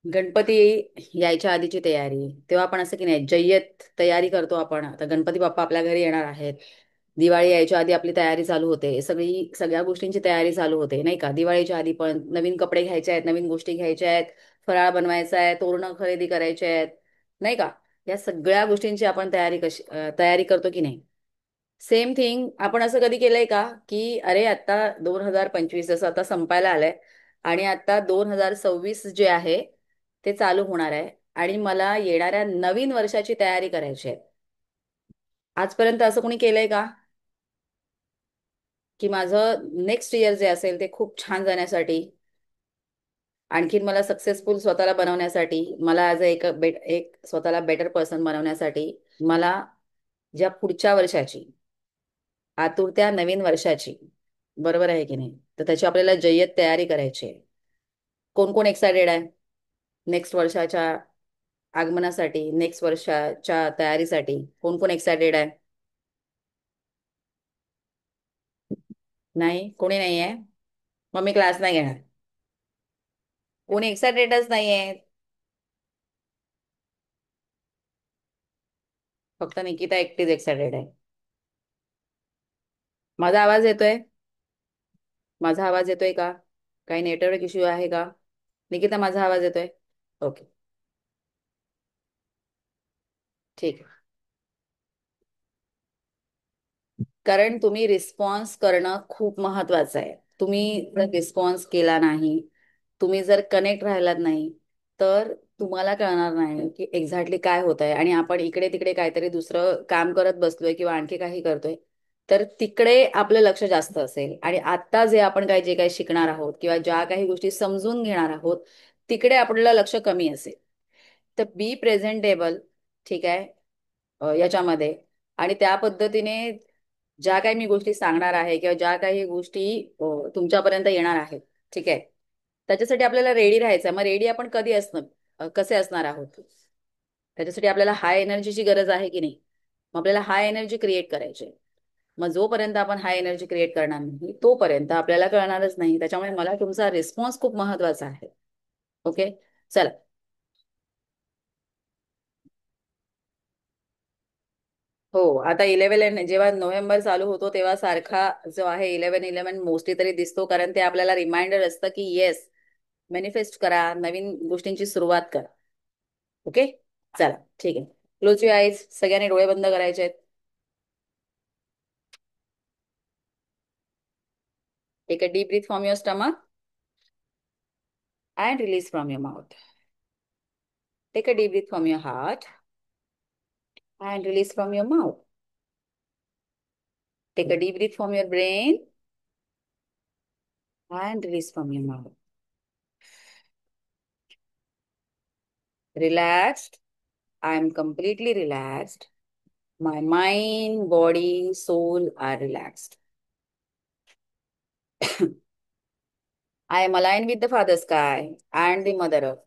गणपती यायच्या आधीची तयारी, तेव्हा आपण असं की नाही जय्यत तयारी करतो. आपण आता गणपती बाप्पा आपल्या घरी येणार आहेत. दिवाळी यायच्या आधी आपली तयारी चालू होते, सगळ्या गोष्टींची तयारी चालू होते नाही का. दिवाळीच्या आधी पण नवीन कपडे घ्यायचे आहेत, नवीन गोष्टी घ्यायच्या आहेत, फराळ बनवायचा आहे, तोरणं खरेदी करायचे आहेत नाही का. या सगळ्या गोष्टींची आपण तयारी करतो की नाही. सेम थिंग आपण असं कधी केलंय का, की अरे आता 2025 जसं आता संपायला आलंय आणि आता 2026 जे आहे ते चालू होणार आहे आणि मला येणाऱ्या नवीन वर्षाची तयारी करायची आहे. आजपर्यंत असं कोणी केलंय का, की माझं नेक्स्ट इयर जे असेल ते खूप छान जाण्यासाठी, आणखीन मला सक्सेसफुल स्वतःला बनवण्यासाठी, मला ॲज एक स्वतःला बेटर पर्सन बनवण्यासाठी, मला ज्या पुढच्या वर्षाची आतुरत्या नवीन वर्षाची, बरोबर आहे की नाही, तर त्याची आपल्याला जय्यत तयारी करायची आहे. कोण कोण एक्सायटेड आहे नेक्स्ट वर्षाच्या आगमनासाठी, नेक्स्ट वर्षाच्या तयारीसाठी? कोण कोण एक्सायटेड आहे? नाही, कोणी नाही आहे. मग मी क्लास नाही घेणार. कोणी एक्सायटेडच नाही आहे. फक्त निकिता एकटीच एक्सायटेड आहे. माझा आवाज येतोय? माझा आवाज येतोय का? काही नेटवर्क इश्यू आहे का? निकिता, माझा आवाज येतोय? ओके, ठीक आहे. कारण तुम्ही रिस्पॉन्स करणं खूप महत्वाचं आहे. तुम्ही जर रिस्पॉन्स केला नाही, तुम्ही जर कनेक्ट राहिलात नाही, तर तुम्हाला कळणार नाही की एक्झॅक्टली काय होत आहे. आणि आपण इकडे तिकडे काहीतरी दुसरं काम करत बसलोय किंवा आणखी काही करतोय, तर तिकडे आपलं लक्ष जास्त असेल. आणि आता जे काही शिकणार आहोत किंवा ज्या काही गोष्टी समजून घेणार आहोत, तिकडे आपल्याला लक्ष कमी असेल. तर बी प्रेझेंटेबल, ठीक आहे, याच्यामध्ये. आणि त्या पद्धतीने ज्या काही मी गोष्टी सांगणार आहे किंवा ज्या काही गोष्टी तुमच्यापर्यंत येणार आहेत, ठीक आहे, त्याच्यासाठी आपल्याला रेडी राहायचं आहे. मग रेडी आपण कसे असणार आहोत? त्याच्यासाठी आपल्याला हाय एनर्जीची गरज आहे की नाही. मग आपल्याला हाय एनर्जी क्रिएट करायची आहे. मग जोपर्यंत आपण हाय एनर्जी क्रिएट करणार नाही, तोपर्यंत आपल्याला कळणारच नाही. त्याच्यामुळे मला तुमचा रिस्पॉन्स खूप महत्वाचा आहे. ओके, चला. हो, आता 11 जेव्हा नोव्हेंबर चालू होतो तेव्हा सारखा जो आहे 11-11 मोस्टली तरी दिसतो, कारण ते आपल्याला रिमाइंडर असतं की येस, मॅनिफेस्ट करा, नवीन गोष्टींची सुरुवात करा. ओके, चला, ठीक आहे. क्लोज युअर आईज, सगळ्यांनी डोळे बंद करायचे आहेत. Take a deep breath from your stomach and release from your mouth. Take a deep breath from your heart and release from your mouth. Take a deep breath from your brain and release from your mouth. Relaxed. I am completely relaxed. My mind, body, soul are relaxed. I am aligned with the Father Sky and the Mother Earth.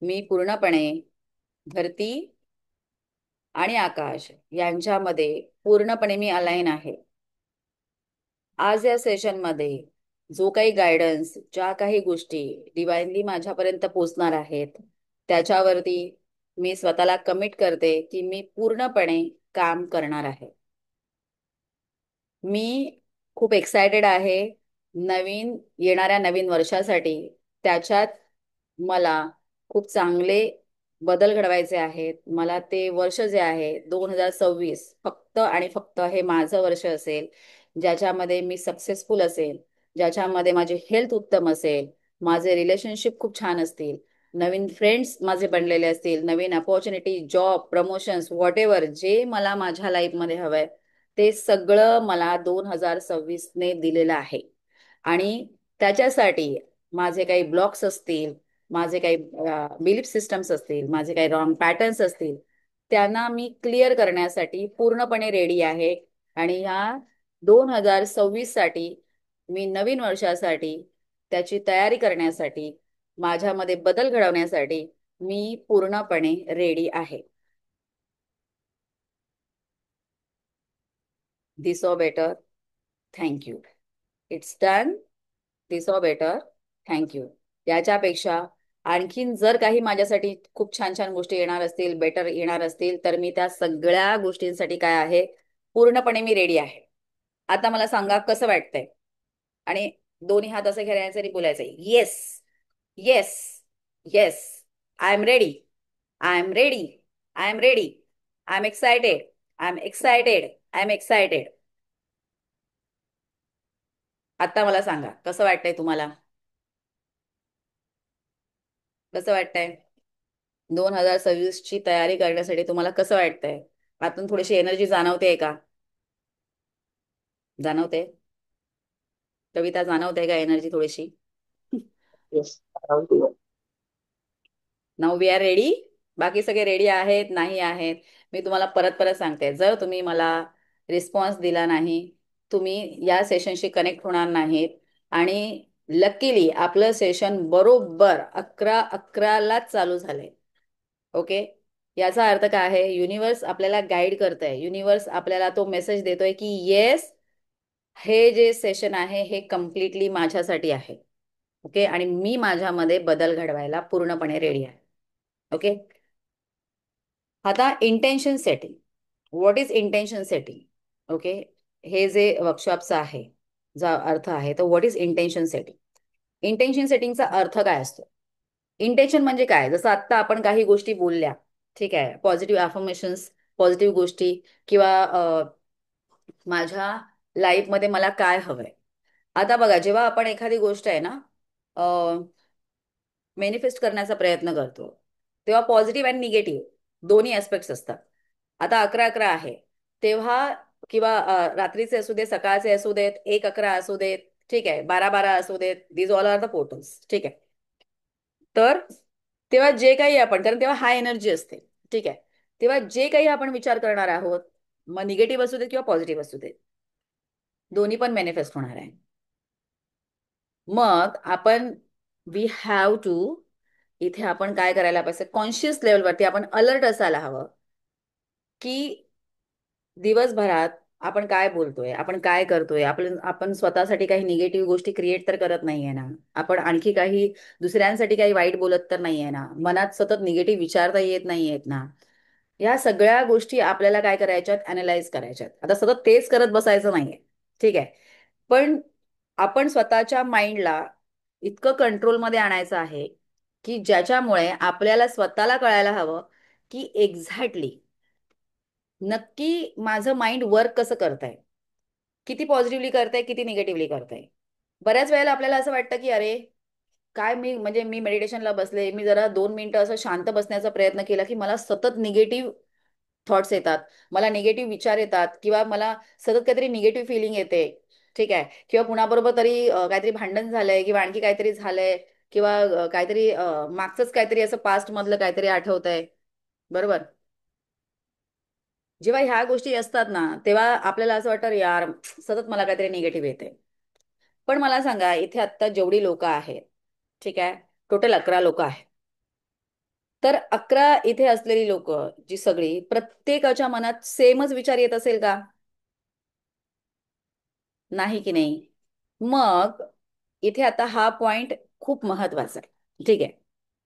मी पूर्णपणे धरती आणि आकाश यांच्यामध्ये पूर्णपणे मी align आहे. आज या सेशनमध्ये जो काही गायडन्स, ज्या काही गोष्टी डिवाइनली माझ्यापर्यंत पोहोचणार आहेत, त्याच्यावरती मी स्वतःला कमिट करते की मी पूर्णपणे काम करणार आहे. मी खूप एक्सायटेड आहे येणाऱ्या नवीन वर्षासाठी. त्याच्यात मला खूप चांगले बदल घडवायचे आहेत. मला ते वर्ष जे आहे 2026 फक्त आणि फक्त हे माझं वर्ष असेल, ज्याच्यामध्ये मी सक्सेसफुल असेल, ज्याच्यामध्ये माझे हेल्थ उत्तम असेल, माझे रिलेशनशिप खूप छान असतील, नवीन फ्रेंड्स माझे बनलेले असतील, नवीन opportunity, job, promotions, whatever जे मला माझ्या लाईफमध्ये हवंय, ते सगळं मला 2026ने दिलेलं आहे. आणि त्याच्यासाठी माझे काही ब्लॉक्स असतील, माझे काही बिलीफ सिस्टम्स असतील, माझे काही रॉंग पॅटर्न्स असतील, त्यांना मी क्लिअर करण्यासाठी पूर्णपणे रेडी आहे. आणि ह्या 2026 साठी, मी नवीन वर्षासाठी त्याची तयारी करण्यासाठी, माझ्यामध्ये बदल घडवण्यासाठी मी पूर्णपणे रेडी आहे. This or better. Thank you. It's done. This or better. Thank you. याच्यापेक्षा आणखीन जर काही माझ्यासाठी खूप छान छान गोष्टी येणार असतील, बेटर येणार असतील, तर मी त्या सगळ्या गोष्टींसाठी काय आहे, पूर्णपणे मी रेडी आहे. आता मला सांगा कसं वाटतंय. आणि दोन्ही हात असे घ्यायचे आणि बोलायचे, yes, yes, yes, I am ready, I am ready, I am ready, I am excited, I am excited, I am excited. आता मला सांगा कसं वाटतंय तुम्हाला. कसं वाटतंय. 2026 ची तयारी करण्यासाठी तुम्हाला कसं वाटतंय. आतून थोडीशी एनर्जी जाणवते का. जाणवते. कविता जाणवते का एनर्जी थोडीशी. Yes. Now we are ready. बाकी सगळे रेडी आहेत नाही आहेत. मी तुम्हाला परत परत सांगते, जर तुम्ही मला रिस्पॉन्स दिला नाही, तुम्ही या सेशनशी कनेक्ट होणार नाहीत. आणि लकीली आपलं सेशन बरोबर 11:11लाच चालू झालंय. ओके. याचा अर्थ काय आहे, युनिवर्स आपल्याला गाईड करत आहे, युनिवर्स आपल्याला तो मेसेज देतोय की येस, हे जे सेशन आहे हे कम्प्लिटली माझ्यासाठी आहे. ओके. आणि मी माझ्यामध्ये बदल घडवायला पूर्णपणे रेडी आहे. ओके. आता intention setting. What is intention setting. Okay. हे जे वर्कशॉपचं आहे, जा अर्थ आहे, तर what is intention setting. Intention सेटिंगचा अर्थ काय असतो. इंटेन्शन म्हणजे काय, जसं आत्ता आपण काही गोष्टी बोलल्या, ठीक आहे, पॉझिटिव्ह अफर्मेशन्स, पॉझिटिव्ह गोष्टी, किंवा माझ्या लाईफमध्ये मला काय हवंय. आता बघा, जेव्हा आपण एखादी गोष्ट आहे ना मॅनिफेस्ट करण्याचा प्रयत्न करतो, तेव्हा पॉझिटिव्ह आणि निगेटिव्ह दोन्ही ऍस्पेक्ट्स असतात. आता 11:11 आहे तेव्हा, किंवा रात्रीचे असू देत, सकाळचे असू देत, 1:11 असू देत, ठीक आहे, 12:12 असू देत, these all are the portals. ठीक आहे. तर तेव्हा जे काही आपण, कारण तेव्हा हाय एनर्जी असते, ठीक आहे, तेव्हा जे काही आपण विचार करणार आहोत, मग निगेटिव्ह असू देत किंवा पॉझिटिव्ह असू देत, दोन्ही पण मॅनिफेस्ट होणार आहे. मग आपण, वी हॅव टू, इथे आपण काय करायला पाहिजे, कॉन्शियस लेवलवरती आपण अलर्ट असायला हवं की दिवसभरात आपण काय बोलतोय, आपण काय करतोय, आपण स्वतःसाठी काही निगेटिव्ह गोष्टी क्रिएट तर करत नाहीये ना. आपण आणखी काही दुसऱ्यांसाठी काही वाईट बोलत तर नाहीये ना. मनात सतत निगेटिव्ह विचार तर येत नाहीयेत ना. ह्या सगळ्या गोष्टी आपल्याला काय करायच्यात, अनालाइज करायच्यात. आता सतत तेच करत बसायचं नाहीये, ठीक आहे, पण आपण स्वतःच्या माइंडला इतकं कंट्रोलमध्ये आणायचं आहे की ज्याच्यामुळे आपल्याला स्वतःला कळायला हवं की एक्झॅक्टली नक्की माझं माइंड वर्क कसं करतंय, किती पॉझिटिव्हली करतंय, किती निगेटिव्हली करतंय. बऱ्याच वेळेला आपल्याला असं वाटतं की अरे काय, मी म्हणजे मी मेडिटेशनला बसले, मी जरा 2 मिनिटं असं शांत बसण्याचा प्रयत्न केला की मला सतत निगेटिव्ह थॉट्स येतात, मला निगेटिव्ह विचार येतात, किंवा मला सतत काहीतरी निगेटिव्ह फिलिंग येते. ठीक आहे. किंवा कुणाबरोबर तरी काहीतरी भांडण झालंय, किंवा आणखी काहीतरी झालंय, किंवा काहीतरी मागचंच काहीतरी असं पास्ट मधलं काहीतरी आठवतंय. बरोबर. जेव्हा ह्या गोष्टी असतात ना, तेव्हा आपल्याला असं वाटतं "अरे यार, सतत मला काहीतरी निगेटिव्ह येते." पण मला सांगा, इथे आत्ता जेवढी लोक आहेत, ठीक आहे, टोटल 11 लोक आहेत. तर 11 इथे असलेली लोक, जी सगळी, प्रत्येकाच्या मनात सेमच विचार येत असेल का. नाही की नाही. मग इथे आता हा पॉइंट खूप महत्वाचा आहे. ठीक आहे.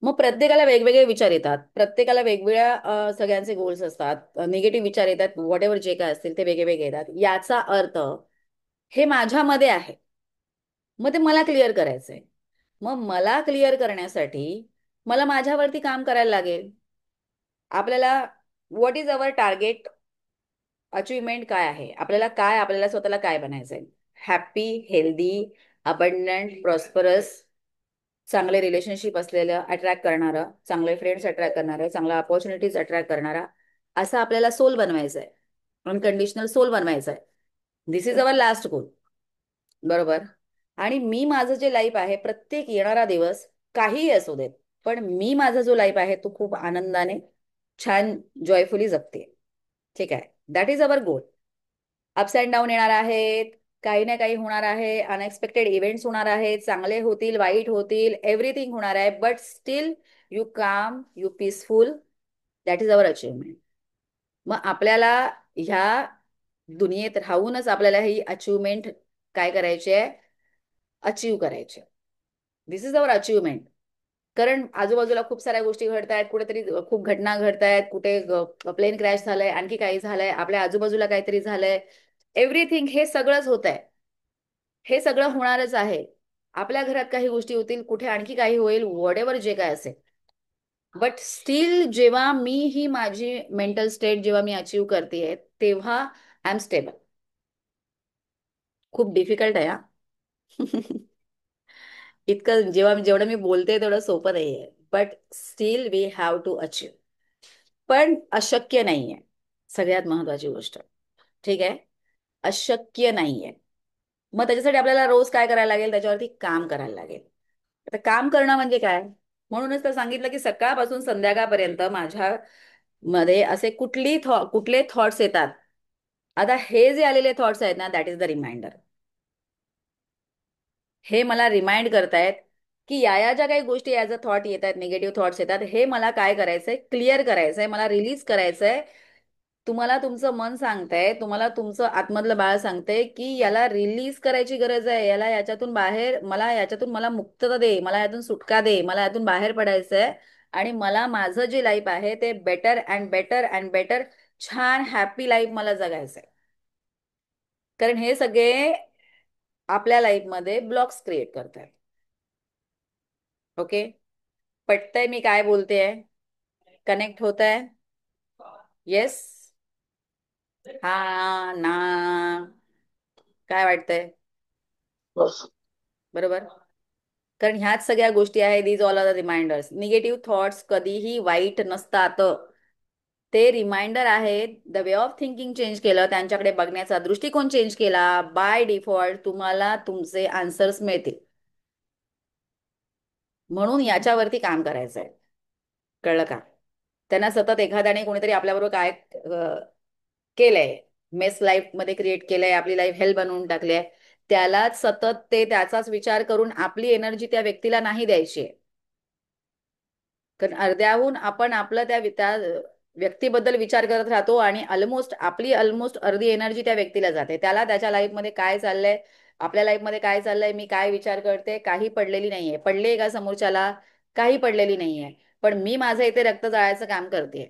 मग प्रत्येकाला वेगवेगळे विचार येतात, प्रत्येकाला वेगवेगळ्या सगळ्यांचे गोल्स असतात, निगेटिव्ह विचार येतात, व्हॉट एव्हर जे काय असतील ते वेगळे वेगळे येतात. याचा अर्थ हे माझ्यामध्ये आहे. मग ते मला क्लिअर करायचंय. मग मला क्लिअर करण्यासाठी मला माझ्यावरती काम करायला लागेल. आपल्याला, what is our target, achievement काय आहे, आपल्याला काय, आपल्याला स्वतःला काय बनायचंय. हॅप्पी, हेल्दी, अबंडंट, प्रॉस्परस, चांगले रिलेशनशिप असलेलं, अट्रॅक्ट करणारं, चांगले फ्रेंड्स अट्रॅक्ट करणारं, चांगल्या ऑपॉर्च्युनिटीज अट्रॅक्ट करणारा, असं आपल्याला सोल बनवायचं आहे. अनकंडिशनल सोल बनवायचं आहे. दिस इज अवर लास्ट गोल. बरोबर. आणि मी माझं जे लाईफ आहे, प्रत्येक येणारा दिवस काहीही असू देत, पण मी माझा जो लाईफ आहे तो खूप आनंदाने, छान, जॉयफुली जगते. ठीक आहे. That is our goal. Ups and down येणार आहेत, काही ना काही होणार आहे, अनएक्सपेक्टेड इव्हेंट्स होणार आहेत, चांगले होतील, वाईट होतील, एव्हरीथिंग होणार आहे, बट स्टील यू काम, you peaceful, that is our achievement. मग आपल्याला ह्या दुनियेत राहूनच आपल्याला ही अचिव्हमेंट काय करायची आहे, अचीव करायची. दिस इज अवर अचिव्हमेंट. कारण आजूबाजूला खूप साऱ्या गोष्टी घडत आहेत, कुठेतरी खूप घटना घडत आहेत, कुठे प्लेन क्रॅश झालंय, आणखी काही झालंय, आपल्या आजूबाजूला काहीतरी झालंय. एव्हरीथिंग हे सगळंच होत आहे. हे सगळं होणारच आहे. आपल्या घरात काही गोष्टी होतील, कुठे आणखी काही होईल, व्हॉट जे काय असेल. बट स्टील जेव्हा मी ही माझी मेंटल स्टेट जेव्हा मी अचीव करते, तेव्हा आय एम स्टेबल. खूप डिफिकल्ट आहे हा. इतकं जेवढं मी बोलते तेवढं सोपं नाहीये. But still we have to achieve. पण अशक्य नाहीये. सगळ्यात महत्वाची गोष्ट. ठीक आहे. अशक्य नाहीये. मग त्याच्यासाठी आपल्याला रोज काय करायला लागेल, त्याच्यावरती काम करायला लागेल. आता काम करणं म्हणजे काय? म्हणूनच तर सांगितलं की सकाळपासून संध्याकाळपर्यंत माझ्या मध्ये असे कुठले थॉट्स येतात. आता हे जे आलेले थॉट्स आहेत ना, दॅट इज द रिमाइंडर. हे मला रिमाइंड करतायत की या ज्या काही गोष्टी ॲज अ थॉट येत आहेत, निगेटिव्ह थॉट्स येतात, हे मला काय करायचंय, क्लिअर करायचंय, मला रिलीज करायचंय. तुम्हाला तुमचं मन सांगतंय, तुम्हाला तुमचं आतमधलं बाळ सांगतंय की याला रिलीज करायची गरज आहे, याच्यातून मला मुक्तता दे, मला यातून सुटका दे, मला यातून बाहेर पडायचंय. आणि मला माझं जे लाईफ आहे ते better and better and better, छान हॅपी लाईफ मला जगायचंय. कारण हे सगळे आपल्या लाईफमध्ये ब्लॉक्स क्रिएट करतात. ओके. पटतंय मी काय बोलतेय? कनेक्ट होत आहे? येस. हा ना. काय वाटतंय? बस. बरोबर. कारण ह्याच सगळ्या गोष्टी आहेत, these all are the reminders. Negative thoughts कधीही वाईट नसतात. ते रिमाइंडर आहेत. The way of thinking change केलं, त्यांच्याकडे बघण्याचा दृष्टिकोन चेंज केला, बाय डिफॉल्ट तुम्हाला तुमचे आन्सर्स मिळतील. म्हणून याच्यावरती काम करायचंय. कळलं का? त्यांना सतत एखाद्याने कोणीतरी आपल्याबरोबर काय केलंय, मेस लाईफ मध्ये क्रिएट केलंय, आपली लाईफ हेल बनवून टाकली आहे, त्यालाच सतत त्याचाच विचार करून आपली एनर्जी त्या व्यक्तीला नाही द्यायची. कारण अर्ध्याहून आपण आपलं त्या व्यक्तीबद्दल विचार करत राहतो आणि ऑलमोस्ट अर्धी एनर्जी त्या व्यक्तीला जाते. त्याला त्याच्या लाईफमध्ये काय चाललंय, आपल्या लाईफमध्ये काय चाललंय, मी काय विचार करते, काही पडलेली नाहीये. पडले का समोरच्याला? काही पडलेली नाहीये. पण मी माझं इथे रक्त जाळायचं काम करते.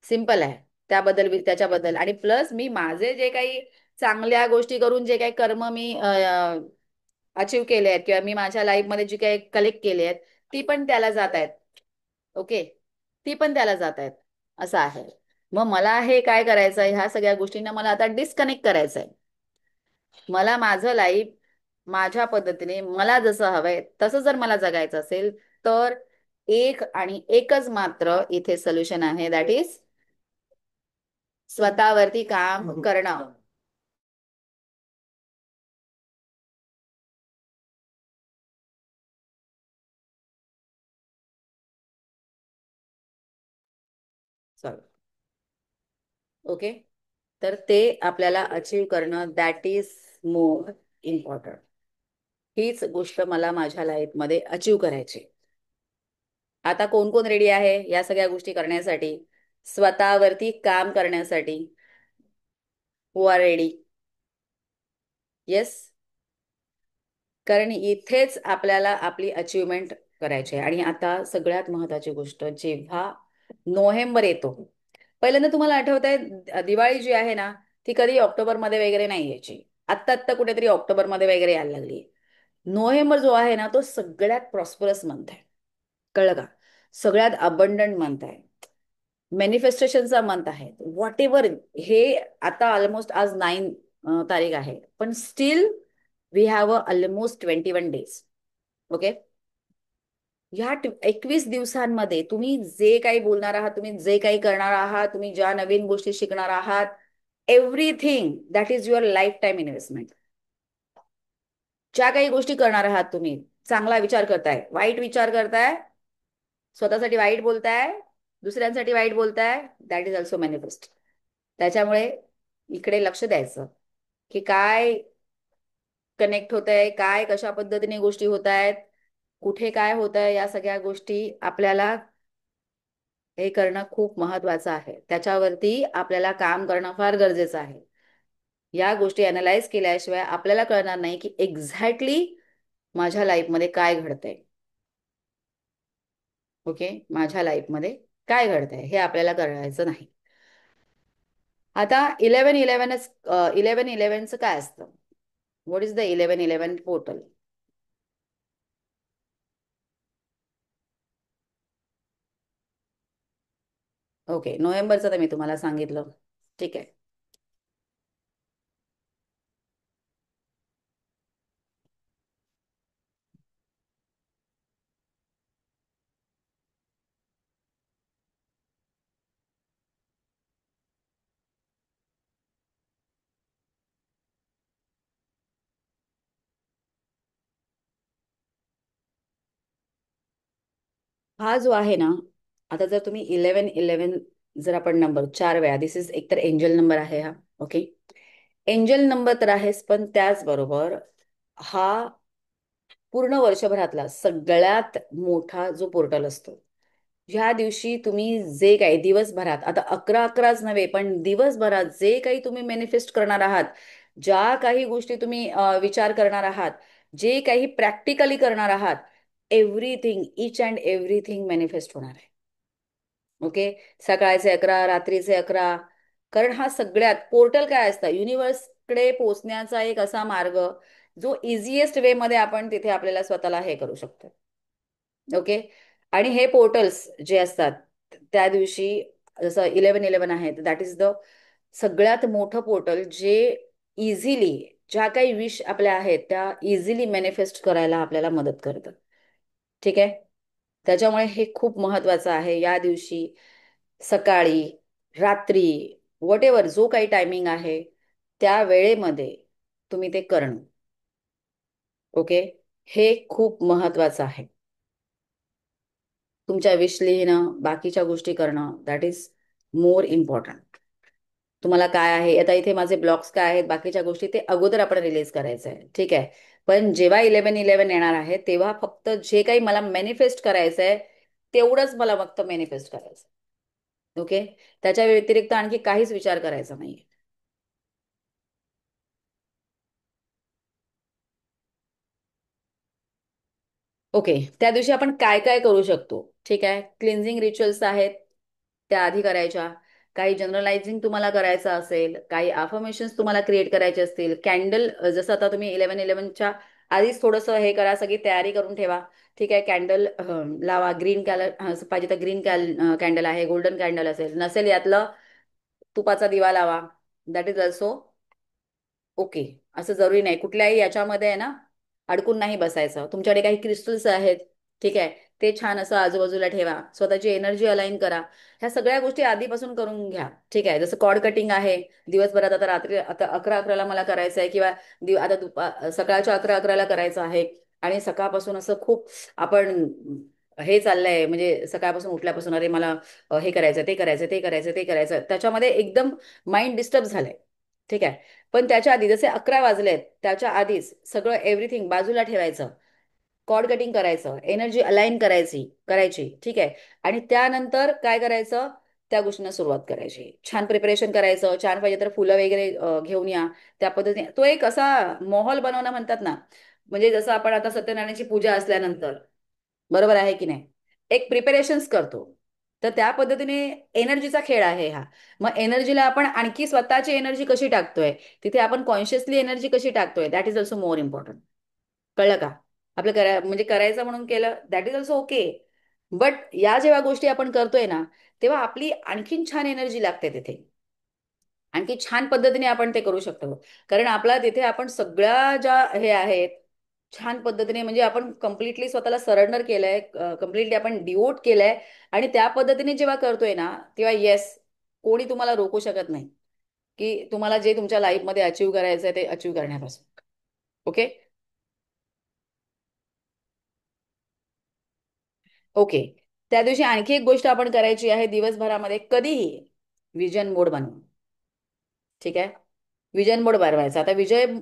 सिंपल आहे. त्याच्याबद्दल आणि प्लस मी माझे जे काही चांगल्या गोष्टी करून जे काही कर्म मी अचीव केले आहेत, किंवा मी माझ्या लाईफमध्ये जी काही कलेक्ट केली आहेत, ती पण त्याला जात आहेत. ओके. ती पण त्याला जात आहेत. असं आहे. मग मला हे काय करायचं आहे, ह्या सगळ्या गोष्टींना मला आता डिस्कनेक्ट करायचं आहे. मला माझं लाईफ माझ्या पद्धतीने मला जसं हवंय तसं जर मला जगायचं असेल, तर एक आणि एकच मात्र इथे सोल्युशन आहे, दॅट इज स्वतःवरती काम करणं. सॉरी. ओके. तर ते आपल्याला अचीव करणं, दॅट इज मोर इम्पॉर्टंट. हीच गोष्ट मला माझ्या लाईफमध्ये अचीव करायची. आता कोण कोण रेडी आहे या सगळ्या गोष्टी करण्यासाठी, स्वतःवरती काम करण्यासाठी? हु आर रेडी? येस. कारण इथेच आपल्याला आपली अचीवमेंट करायची आहे. आणि आता सगळ्यात महत्वाची गोष्ट, जेव्हा नोव्हेंबर येतो, पहिल्यांदा तुम्हाला आठवत आहे दिवाळी जी आहे ना, ती कधी ऑक्टोबरमध्ये वगैरे नाही यायची. आत्ता आत्ता कुठेतरी ऑक्टोबरमध्ये वगैरे यायला लागली. नोव्हेंबर जो आहे ना, तो सगळ्यात प्रॉस्परस मंथ आहे. कळलं का? सगळ्यात अबंडंट मंथ आहे. मॅनिफेस्टेशनचा मंथ आहे. Whatever. हे आता ऑलमोस्ट आज 9 तारीख आहे, पण still we have almost 21 days. Okay. ह्या 21 दिवसांमध्ये तुम्ही जे काही बोलणार आहात, तुम्ही जे काही करणार आहात, तुम्ही ज्या नवीन गोष्टी शिकणार आहात, everything that is your life time investment. ज्या काही गोष्टी करणार आहात, तुम्ही चांगला विचार करताय, वाईट विचार करताय, स्वतःसाठी वाईट बोलताय, दुसऱ्यांसाठी वाईट बोलताय, दॅट इज ऑल्सो मॅनिफेस्ट. त्याच्यामुळे इकडे लक्ष द्यायचं की काय कनेक्ट होत आहे, काय कशा पद्धतीने गोष्टी होत आहेत, कुठे काय होत आहे, या सगळ्या गोष्टी आपल्याला हे करणं खूप महत्वाचं आहे. त्याच्यावरती आपल्याला काम करणं फार गरजेचं आहे. या गोष्टी अनालाइज केल्याशिवाय आपल्याला कळणार नाही की एक्झॅक्टली माझ्या लाईफमध्ये काय घडतंय. ओके, माझ्या लाईफमध्ये काय घडतंय हे आपल्याला कळायचं नाही. आता 11-11च 11-11चं काय असतं? What is the 11-11 portal? Okay, नोव्हेंबरचं तर मी तुम्हाला सांगितलं. ठीक आहे. हा जो आहे ना, आता जर तुम्ही 11-11 जर आपण नंबर 4 वेळा, दिस इज एकतर एंजल नंबर आहे हा. ओके, एंजल नंबर तर आहेच, पण त्याचबरोबर हा पूर्ण वर्षभरातला सगळ्यात मोठा जो पोर्टल असतो. ह्या दिवशी तुम्ही जे काही दिवसभरात, आता 11-11च नव्हे, पण दिवसभरात जे काही तुम्ही मॅनिफेस्ट करणार आहात, ज्या काही गोष्टी तुम्ही विचार करणार आहात, जे काही प्रॅक्टिकली करणार आहात, everything, each and everything manifest होणार आहे. ओके, सकाळचे 11, रात्रीचे 11. कारण हा सगळ्यात पोर्टल काय असतं, युनिव्हर्सकडे पोहोचण्याचा एक असा मार्ग जो इझिएस्ट वे मध्ये आपण तिथे आपल्याला स्वतःला हे करू शकतो. ओके, आणि हे पोर्टल्स जे असतात त्या दिवशी, जसं 11-11 आहे, दॅट इज द सगळ्यात मोठं पोर्टल जे इझिली, ज्या काही विश आपल्या आहेत त्या इझिली मॅनिफेस्ट करायला आपल्याला मदत करतं. ठीक आहे, त्याच्यामुळे हे खूप महत्वाचं आहे. या दिवशी सकाळी, रात्री, व्हॉट एव्हर जो काही टायमिंग आहे त्या वेळेमध्ये तुम्ही ते करणं. ओके, हे खूप महत्वाचं आहे. तुमच्या विश लिहिणं, बाकीच्या गोष्टी करणं, दॅट इज मोर इम्पॉर्टंट. तुम्हाला काय आहे, आता इथे माझे ब्लॉग्स काय आहेत, बाकीच्या गोष्टी ते अगोदर आपण रिलीज करायचं आहे. ठीक आहे, पण जेव्हा 11-11 येणार आहे तेव्हा फक्त जे काही मला मॅनिफेस्ट करायचं आहे तेवढंच मला फक्त मॅनिफेस्ट करायचं. ओके, त्याच्या व्यतिरिक्त आणखी काहीच विचार करायचा नाही. ओके, त्या दिवशी आपण काय काय करू शकतो? ठीक आहे, क्लिन्झिंग रिच्युअल्स आहेत, त्या आधी करायच्या. काही जनरलायझिंग तुम्हाला करायचं असेल, काही अफर्मेशन्स तुम्हाला क्रिएट करायचे असतील, कॅन्डल, जसं आता तुम्ही 11-11च्या आधीच थोडंसं हे करा, सगळी तयारी करून ठेवा. ठीक आहे, कॅन्डल लावा, ग्रीन कॅलर पाहिजे तर ग्रीन कॅन्डल आहे, गोल्डन कॅन्डल असेल, नसेल यातलं तुपाचा दिवा लावा. That is also okay. असं जरुरी नाही कुठल्याही याच्यामध्ये आहे ना अडकून नाही बसायचं. तुमच्याकडे काही क्रिस्टल्स आहेत, ठीक आहे, ते छान असं आजूबाजूला ठेवा, स्वतःची एनर्जी अलाइन करा. ह्या सगळ्या गोष्टी आधीपासून करून घ्या. ठीक आहे, जसं कॉर्ड कटिंग आहे दिवसभरात, आता रात्री, आता 11-11ला मला करायचं आहे, किंवा आता सकाळच्या 11-11ला करायचं आहे. आणि सकाळपासून असं खूप आपण हे चाललंय, म्हणजे सकाळपासून उठल्यापासून अरे मला हे करायचं, ते करायचं, ते करायचं, ते करायचं, त्याच्यामध्ये एकदम माइंड डिस्टर्ब झालंय. ठीक आहे, पण त्याच्या आधी जसे 11 वाजलेत त्याच्या आधीच सगळं एव्हरीथिंग बाजूला ठेवायचं, कॉर्ड कटिंग करायचं, एनर्जी अलाइन करायची. ठीक आहे, आणि त्यानंतर काय करायचं, त्या गोष्टींना सुरुवात करायची. छान प्रिपरेशन करायचं, छान पाहिजे तर फुलं वगैरे घेऊन या. त्या पद्धतीने तो एक असा माहोल बनवणं म्हणतात ना, म्हणजे जसं आपण आता सत्यनारायणाची पूजा असल्यानंतर, बरोबर आहे की नाही, एक प्रिपरेशन्स करतो, तर त्या पद्धतीने एनर्जीचा खेळ आहे हा. मग एनर्जीला आपण आणखी स्वतःची एनर्जी कशी टाकतोय, तिथे आपण कॉन्शियसली एनर्जी कशी टाकतोय, that is also more important. कळलं का? आपलं म्हणजे करायचं म्हणून केलं, that is also okay. But या जेव्हा गोष्टी आपण करतोय ना, तेव्हा आपली आणखीन छान एनर्जी लागते तिथे, आणखी छान पद्धतीने आपण ते करू शकतो. कारण आपला तिथे आपण सगळ्या ज्या हे आहेत छान पद्धतीने, म्हणजे आपण कम्प्लिटली स्वतःला सरेंडर केलंय, कम्प्लिटली आपण डिवोट केलंय. आणि त्या पद्धतीने जेव्हा करतोय ना, तेव्हा येस, कोणी तुम्हाला रोखू शकत नाही की तुम्हाला जे तुमच्या लाईफमध्ये अचीव करायचं आहे ते अचीव करण्यापासून. ओके. ओके, त्या दिवशी आणखी एक गोष्ट आपण करायची आहे दिवसभरामध्ये, कधीही विजन बोर्ड बनवा. ठीक आहे, विजन बोर्ड बनवायचा. आता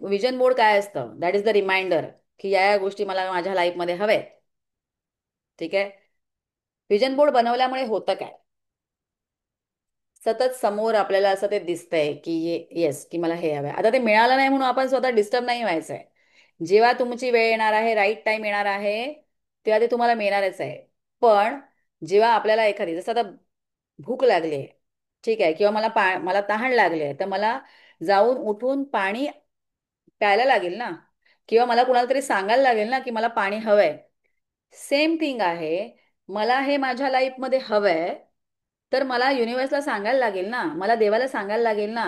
विजन बोर्ड काय असतं, दॅट इज द रिमाइंडर की या गोष्टी मला माझ्या लाईफमध्ये हव्यात. ठीक आहे, विजन बोर्ड बनवल्यामुळे होतं काय, सतत समोर आपल्याला असं ते दिसतंय की येस, की मला हे हवंय. आता ते मिळालं नाही म्हणून आपण स्वतः डिस्टर्ब नाही व्हायचंय. जेव्हा तुमची वेळ येणार आहे, राईट टाइम येणार आहे, तेव्हा ते तुम्हाला मिळणारच आहे. पण जेव्हा आपल्याला एखादी, जसं आता भूक लागली आहे, ठीक आहे, किंवा मला तहान लागली आहे, तर मला जाऊन उठून पाणी प्यायला लागेल ना, किंवा मला कुणाला तरी सांगायला लागेल ना की मला पाणी हवंय. सेम थिंग आहे. मला हे माझ्या लाईफमध्ये हवंय, तर मला युनिव्हर्सला सांगायला लागेल ना, मला देवाला सांगायला लागेल ना,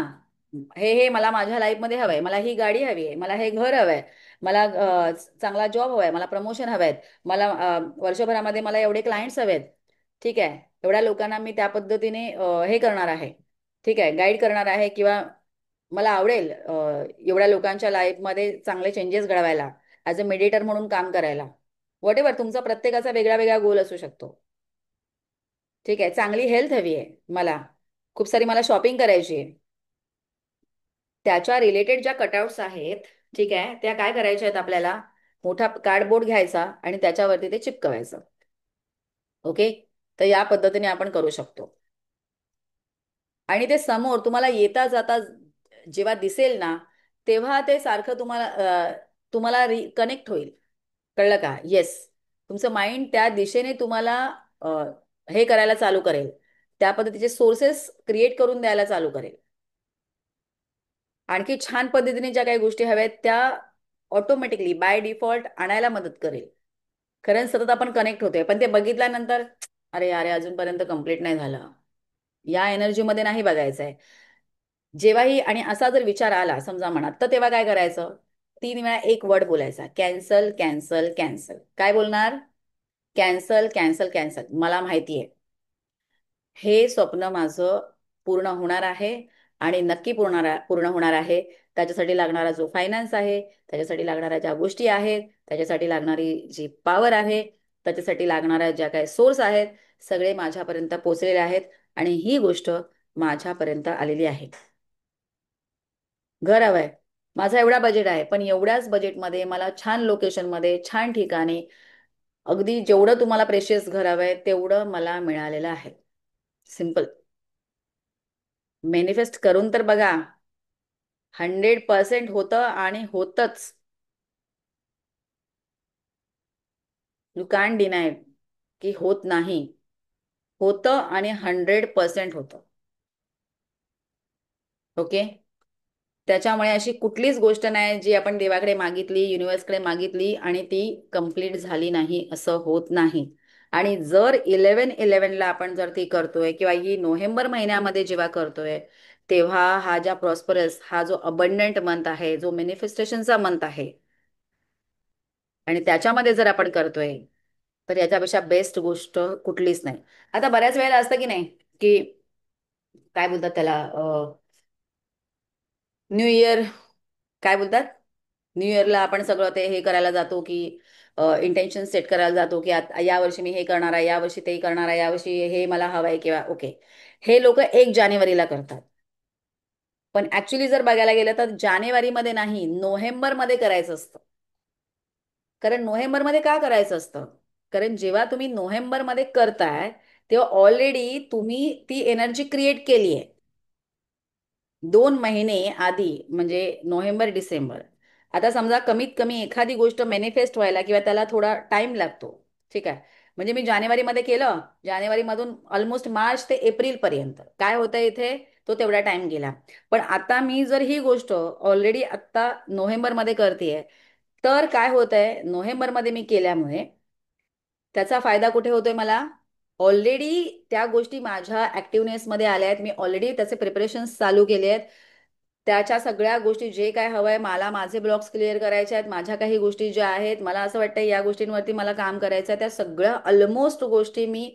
हे मला माझ्या लाईफमध्ये हवंय, मला ही गाडी हवी आहे, मला हे घर हवंय, मला चांगला जॉब हवाय, मला प्रमोशन हवंय, मला वर्षभरामध्ये मला एवढे क्लायंट्स हवेत. ठीक आहे, एवढ्या लोकांना मी त्या पद्धतीने हे करणार आहे. ठीक आहे, गाईड करणार आहे, किंवा मला आवडेल एवढ्या लोकांच्या लाईफमध्ये चांगले चेंजेस घडवायला, ॲज अ मेडिटर म्हणून काम करायला. व्हॉट एव्हर तुमचा प्रत्येकाचा वेगळा वेगळा गोल असू शकतो. ठीक आहे, चांगली हेल्थ हवी आहे मला, खूप सारी मला शॉपिंग करायची आहे. त्याच्या रिलेटेड ज्या कटआउट्स आहेत, ठीक आहे, त्या काय करायच्या आहेत आपल्याला, मोठा कार्डबोर्ड घ्यायचा आणि त्याच्यावरती ते चिपकवायचं. ओके, तर या पद्धतीने आपण करू शकतो. आणि ते समोर तुम्हाला येता जाता जेव्हा दिसेल ना, तेव्हा ते सारखं तुम्हाला कनेक्ट होईल. कळलं का? येस. तुमचं माइंड त्या दिशेने तुम्हाला अ, हे करायला चालू करेल, त्या पद्धतीचे सोर्सेस क्रिएट करून द्यायला चालू करेल. आणखी छान पद्धतीने ज्या काही गोष्टी हव्यात त्या ऑटोमॅटिकली बाय डिफॉल्ट आणायला मदत करेल. कारण सतत आपण कनेक्ट होतोय, पण ते बघितल्यानंतर अरे अरे अजूनपर्यंत कंप्लीट नाही झालं, या एनर्जीमध्ये नाही बघायचंय. जेव्हाही आणि असा जर विचार आला समजा मनात, तर तेव्हा काय करायचं, 3 वेळा एक वर्ड बोलायचा, कॅन्सल कॅन्सल कॅन्सल. काय बोलणार? Cancel cancel cancel. मला माहितीये हे स्वप्न माझं पूर्ण होणार आहे, आणि नक्की पूर्ण होणार आहे. त्याच्यासाठी लागणारा जो फायनान्स आहे, त्याच्यासाठी लागणाऱ्या ज्या गोष्टी आहेत, त्याच्यासाठी लागणारी जी पॉवर आहे, त्याच्यासाठी लागणाऱ्या ज्या काही सोर्स आहेत, सगळे माझ्यापर्यंत पोहोचलेले आहेत. आणि ही गोष्ट माझ्यापर्यंत आलेली आहे. घर हवंय, माझा एवढा बजेट आहे, पण एवढ्याच बजेटमध्ये मला छान लोकेशनमध्ये, छान ठिकाणी, अगदी जेवढं तुम्हाला प्रेशियस घर हवंय तेवढं मला मिळालेलं आहे. सिम्पल. मॅनिफेस्ट करून तर बघा. 100% होतं आणि होतच. यू कॅन डिनाय की होत नाही. होतं आणि 100% होतं. ओके. त्याच्यामुळे अशी कुठलीच गोष्ट नाही जी आपण देवाकडे मागितली, युनिव्हर्सकडे मागितली आणि ती कंप्लीट झाली नाही, असं होत नाही. आणि जर 11/11 आपण जर ती करतोय, किंवा ही नोव्हेंबर महिन्यामध्ये जेव्हा करतोय, तेव्हा हा ज्या प्रॉस्परस, हा जो अबंडंट मंथ आहे, जो मॅनिफेस्टेशनचा मंथ आहे, आणि त्याच्यामध्ये जर आपण करतोय, तर याच्यापेक्षा बेस्ट गोष्ट कुठलीच नाही. आता बऱ्याच वेळेला असतं की नाही, की काय बोलतात त्याला, न्यू इयर, काय बोलतात, न्यू इयरला आपण सगळं ते हे करायला जातो, की इंटेन्शन सेट करायला जातो, की आता या वर्षी मी हे करणार आहे, या वर्षी ते करणार आहे, या वर्षी हे मला हवंय, किंवा ओके. हे लोक 1 जानेवारीला करतात. पण ऍक्च्युली जर बघायला गेलं तर जानेवारीमध्ये नाही, नोव्हेंबरमध्ये करायचं असतं. कारण नोव्हेंबरमध्ये का करायचं असतं? कारण जेव्हा तुम्ही नोव्हेंबरमध्ये करताय, तेव्हा ऑलरेडी तुम्ही ती एनर्जी क्रिएट केली आहे 2 महिने आधी, म्हणजे नोव्हेंबर डिसेंबर. आता समजा कमीत कमी एखादी गोष्ट मॅनिफेस्ट व्हायला किंवा त्याला थोडा टाइम लागतो. ठीक आहे, म्हणजे मी जानेवारीमध्ये केलं, जानेवारीमधून ऑलमोस्ट मार्च ते एप्रिल पर्यंत काय होतं इथे, तो तेवढा टाइम गेला. पण आता मी जर ही गोष्ट ऑलरेडी आत्ता नोव्हेंबरमध्ये करतेय, तर काय होतंय, नोव्हेंबरमध्ये मी केल्यामुळे त्याचा फायदा कुठे होतोय मला, ऑलरेडी त्या गोष्टी माझ्या ऍक्टिव्हनेसमध्ये आल्या आहेत, मी ऑलरेडी त्याचे प्रिपरेशन्स चालू केले आहेत. त्याच्या सगळ्या गोष्टी, जे काय हवंय मला, माझे ब्लॉक्स क्लिअर करायचे आहेत, माझ्या काही गोष्टी ज्या आहेत, मला असं वाटतं या गोष्टींवरती मला काम करायचं आहे, त्या सगळ्या ऑलमोस्ट गोष्टी मी